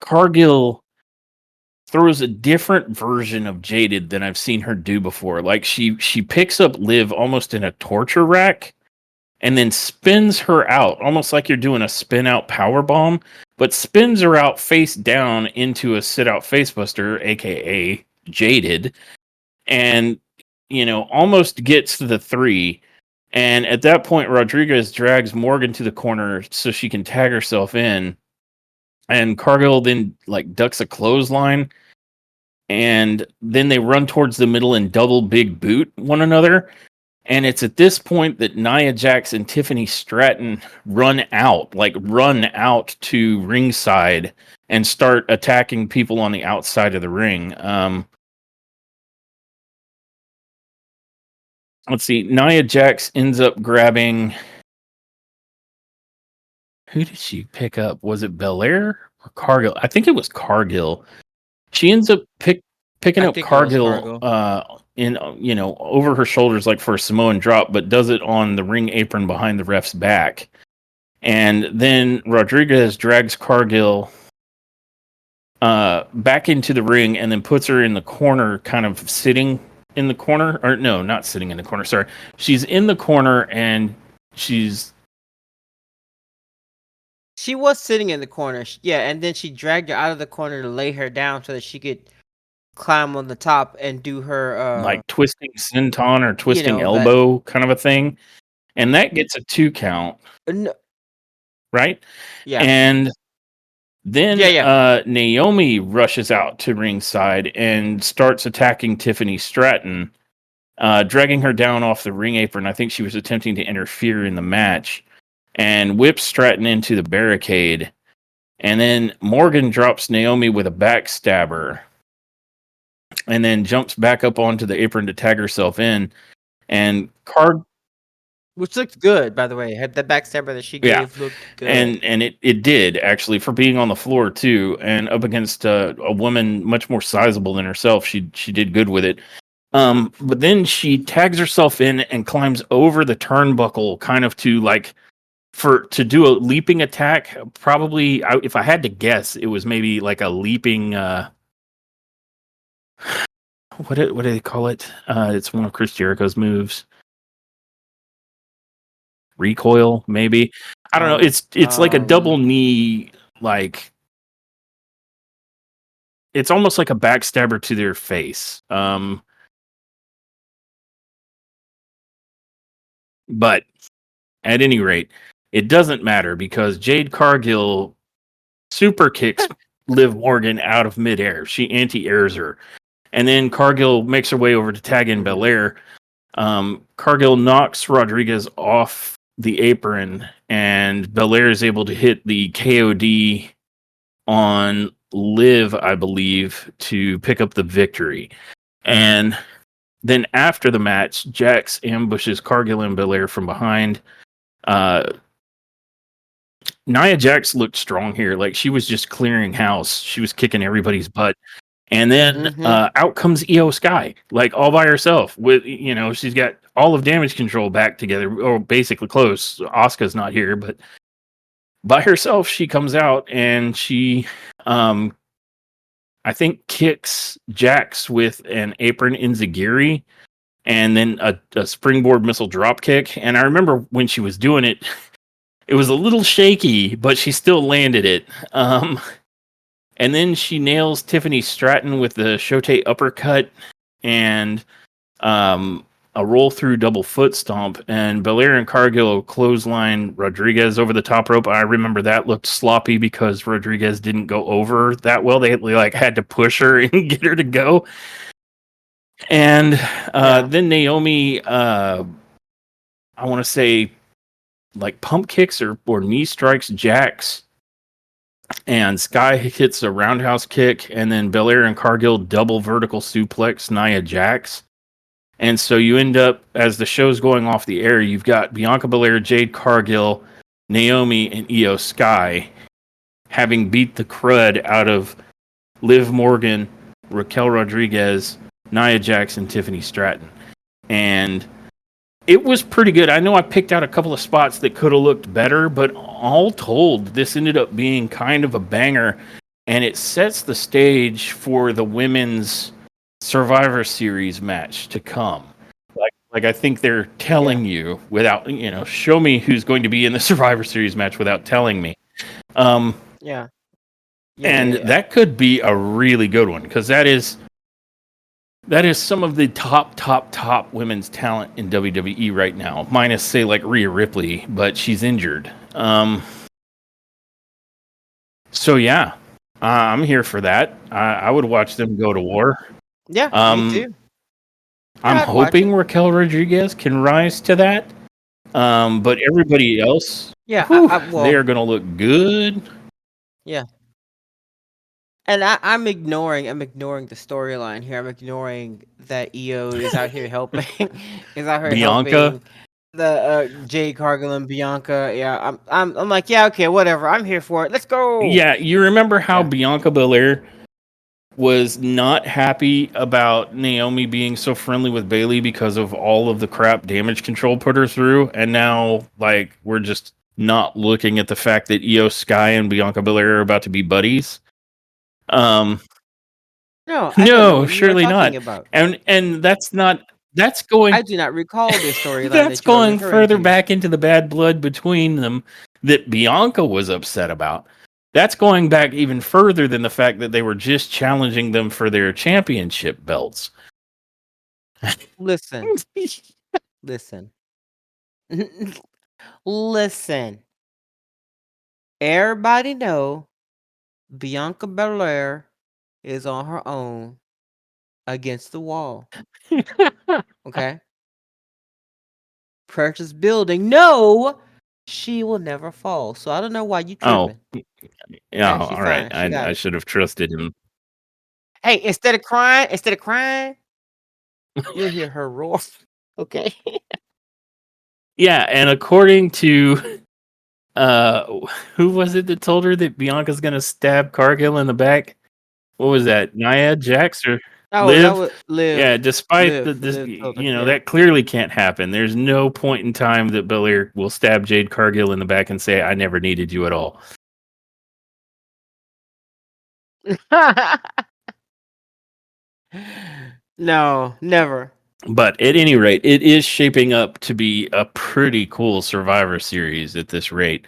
Cargill throws a different version of Jaded than I've seen her do before. Like she picks up Liv almost in a torture rack and then spins her out, almost like you're doing a spin out power bomb, but spins her out face down into a sit out facebuster, aka Jaded, and almost gets to the 3. And at that point, Rodriguez drags Morgan to the corner so she can tag herself in. And Cargill then ducks a clothesline. And then they run towards the middle and double big boot one another. And it's at this point that Nia Jax and Tiffany Stratton run out to ringside and start attacking people on the outside of the ring. Let's see. Nia Jax ends up grabbing. Who did she pick up? Was it Belair or Cargill? I think it was Cargill. She ends up picking up Cargill in over her shoulders like for a Samoan drop, but does it on the ring apron behind the ref's back. And then Rodriguez drags Cargill back into the ring and then puts her in the corner, kind of sitting in the corner. Or no, not sitting in the corner. Sorry. She's in the corner and she was sitting in the corner. Yeah, and then she dragged her out of the corner to lay her down so that she could climb on the top and do her like twisting senton or twisting elbow kind of a thing. And that gets a 2 count. No. Right? Yeah. And then Naomi rushes out to ringside and starts attacking Tiffany Stratton, dragging her down off the ring apron. I think she was attempting to interfere in the match and whips Stratton into the barricade. And then Morgan drops Naomi with a backstabber and then jumps back up onto the apron to tag herself in. And which looked good, by the way. Had the backstabber that she gave looked good. And it did, actually, for being on the floor, too. And up against a woman much more sizable than herself, she did good with it. But then she tags herself in and climbs over the turnbuckle, kind of to do a leaping attack. Probably, if I had to guess, it was maybe like a leaping... what do they call it? It's one of Chris Jericho's moves. Recoil, maybe. I don't know. It's like a double knee, like it's almost like a backstabber to their face. But at any rate, it doesn't matter because Jade Cargill super kicks Liv Morgan out of midair. She anti-airs her. And then Cargill makes her way over to tag in Belair. Cargill knocks Rodriguez off the apron, and Belair is able to hit the KOD on Liv, I believe, to pick up the victory. And then after the match, Jax ambushes Cargill and Belair from behind. Nia Jax looked strong here. Like, she was just clearing house. She was kicking everybody's butt. And then Mm-hmm. out comes Io Sky, like all by herself. With she's got all of Damage Control back together, or basically close. Asuka's not here, but by herself, she comes out and she, um, I think, kicks Jax with an apron enziguri and then a springboard missile drop kick. And I remember when she was doing it, it was a little shaky, but she still landed it. And then she nails Tiffany Stratton with the Shote uppercut and um, a roll through double foot stomp. And Belair and Cargill clothesline Rodriguez over the top rope. I remember that looked sloppy because Rodriguez didn't go over that well. They like had to push her and get her to go. And Yeah. then Naomi, I want to say, like pump kicks or knee strikes Jax, and Sky hits a roundhouse kick, and then Belair and Cargill double vertical suplex Nia Jax. And so you end up, as the show's going off the air, you've got Bianca Belair, Jade Cargill, Naomi, and Io Sky having beat the crud out of Liv Morgan, Raquel Rodriguez, Nia Jax, and Tiffany Stratton. And it was pretty good. I know I picked out a couple of spots that could have looked better, but all told, this ended up being kind of a banger, and it sets the stage for the women's Survivor Series match to come. Like I think they're Yeah. telling you without, show me who's going to be in the Survivor Series match without telling me. Um, Yeah. Yeah. and Yeah. Yeah. that could be a really good one because that is some of the top women's talent in WWE right now, minus say like Rhea Ripley, but she's injured. So yeah, I'm here for that. I would watch them go to war. Yeah. Me Um, too. I'm Yeah, I'd watch hoping it. Raquel Rodriguez can rise to that. But everybody else, Yeah. whew, they Well. are going to look good. Yeah. And I'm ignoring the storyline here. I'm ignoring that EO is out here helping, is out here Bianca, helping the Jade Cargill and Bianca. Yeah, I'm like, yeah, okay, whatever. I'm here for it. Let's go. yeah, you remember how Yeah. Bianca Belair was not happy about Naomi being so friendly with Bailey because of all of the crap Damage Control put her through, and now like we're just not looking at the fact that Io Sky and Bianca Belair are about to be buddies. Um, No, I don't know no, what you are surely not. talking about. And that's going I do not recall this storyline that's that you are going referring further to. back into the bad blood between them that Bianca was upset about. That's going back even further than the fact that they were just challenging them for their championship belts. Listen, listen, listen. Everybody know Bianca Belair is on her own against the wall. Okay. Precious building. No, she will never fall. So I don't know why you Oh, tripping. yeah, Okay, she all right. fine. She got I it. should have trusted him. Hey, instead of crying, you'll hear her roar. Okay. Yeah, and according to uh who was it that told her that Bianca's gonna stab Cargill in the back? What was that? Nia Jax or Oh, that Liv? would Yeah, live, despite live, this, live. Told yeah. that clearly can't happen. There's no point in time that Belair will stab Jade Cargill in the back and say, "I never needed you at all." No, never. But at any rate, it is shaping up to be a pretty cool Survivor Series at this rate.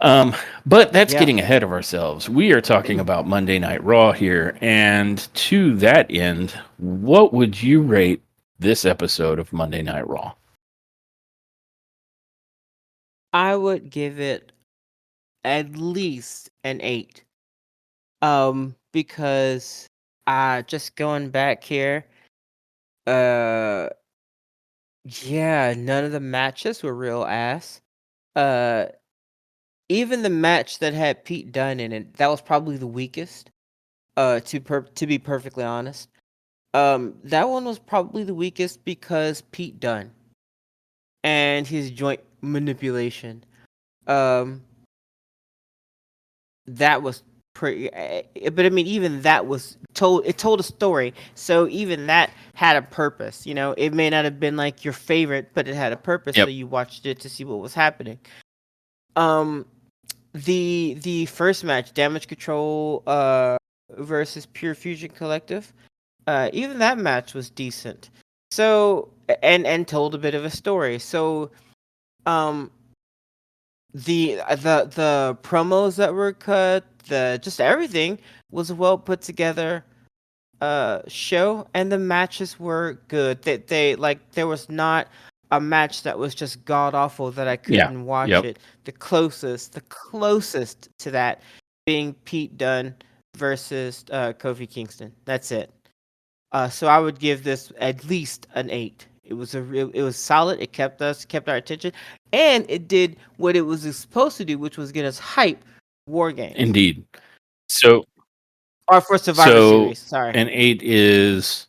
Um, but that's Yeah. getting ahead of ourselves. We are talking about Monday Night Raw here, and to that end, what would you rate this episode of Monday Night Raw? I would give it at least an 8. Because just going back here, uh yeah, none of the matches were real ass. Uh Even the match that had Pete Dunne in it, that was probably the weakest. To be perfectly honest, that one was probably the weakest because Pete Dunne and his joint manipulation. Um, that was but I mean, even that was told. It told a story, so even that had a purpose. It may not have been like your favorite, but it had a purpose, so Yep. you watched it to see what was happening. Um, the first match, Damage Control versus Pure Fusion Collective, even that match was decent. So and told a bit of a story. So um the promos that were cut, the just everything was a well put together show, and the matches were good. They like there was not a match that was just god awful that I Yeah. couldn't watch Yep. it. The closest to that being Pete Dunne versus Kofi Kingston. That's it. So I would give this at least an 8. It was solid. It kept our attention, and it did what it was supposed to do, which was get us hype war games Indeed. So or for Survivor so Series. Sorry, an 8 is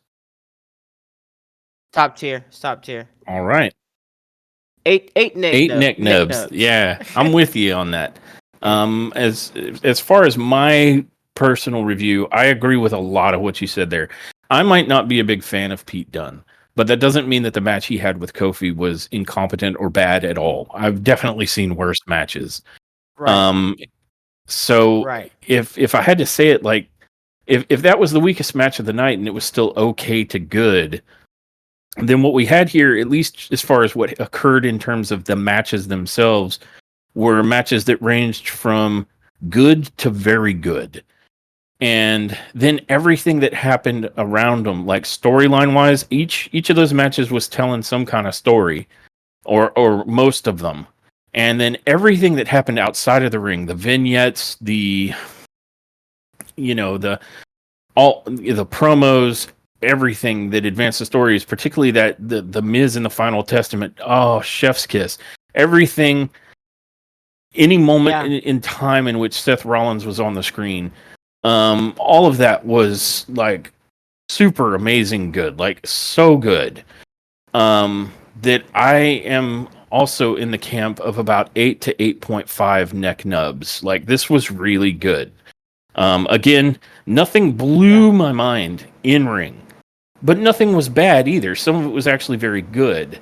top tier, top tier. all right. Eight neck Eight neck neck nubs. nubs. Yeah, I'm with you on that. Yeah, As far as my personal review, I agree with a lot of what you said there. I might not be a big fan of Pete Dunne, but that doesn't mean that the match he had with Kofi was incompetent or bad at all. I've definitely seen worse matches. right, Um, so right. if I had to say it, like if that was the weakest match of the night and it was still okay to good, then what we had here, at least as far as what occurred in terms of the matches themselves, were matches that ranged from good to very good. And then everything that happened around them, like storyline wise, each of those matches was telling some kind of story, or most of them. And then everything that happened outside of the ring, the vignettes, the all the promos, everything that advanced the stories, particularly that the Miz in the Final Testament. Oh, chef's kiss! Everything, any moment Yeah, in time in which Seth Rollins was on the screen, all of that was like super amazing, good, like so good. That I am also in the camp of about 8 to 8.5 neck nubs. Like this was really good. Again, nothing yeah, blew my mind in ring, but nothing was bad either. Some of it was actually very good.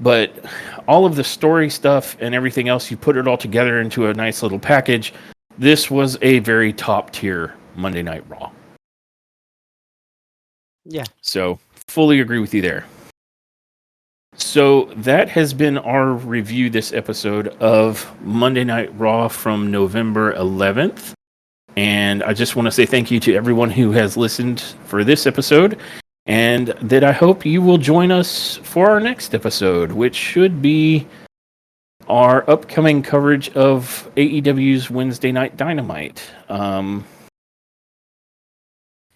But all of the story stuff and everything else, you put it all together into a nice little package. This was a very top tier Monday Night Raw. yeah. So, fully agree with you there. So, that has been our review this episode of Monday Night Raw from November 11th. And I just want to say thank you to everyone who has listened for this episode, and that I hope you will join us for our next episode, which should be our upcoming coverage of AEW's Wednesday Night Dynamite.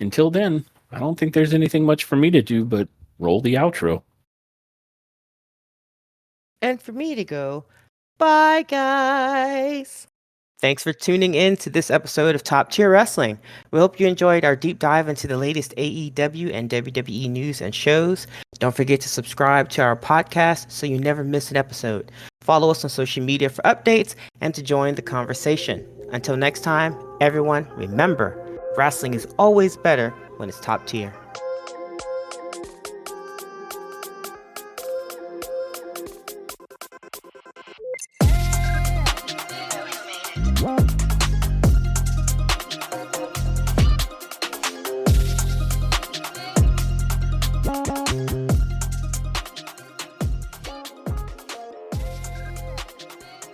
Until then, I don't think there's anything much for me to do but roll the outro. And for me to go, bye guys. Thanks for tuning in to this episode of Top Tier Wrestling. We hope you enjoyed our deep dive into the latest AEW and WWE news and shows. Don't forget to subscribe to our podcast so you never miss an episode. Follow us on social media for updates and to join the conversation. Until next time, everyone, remember, wrestling is always better when it's top tier.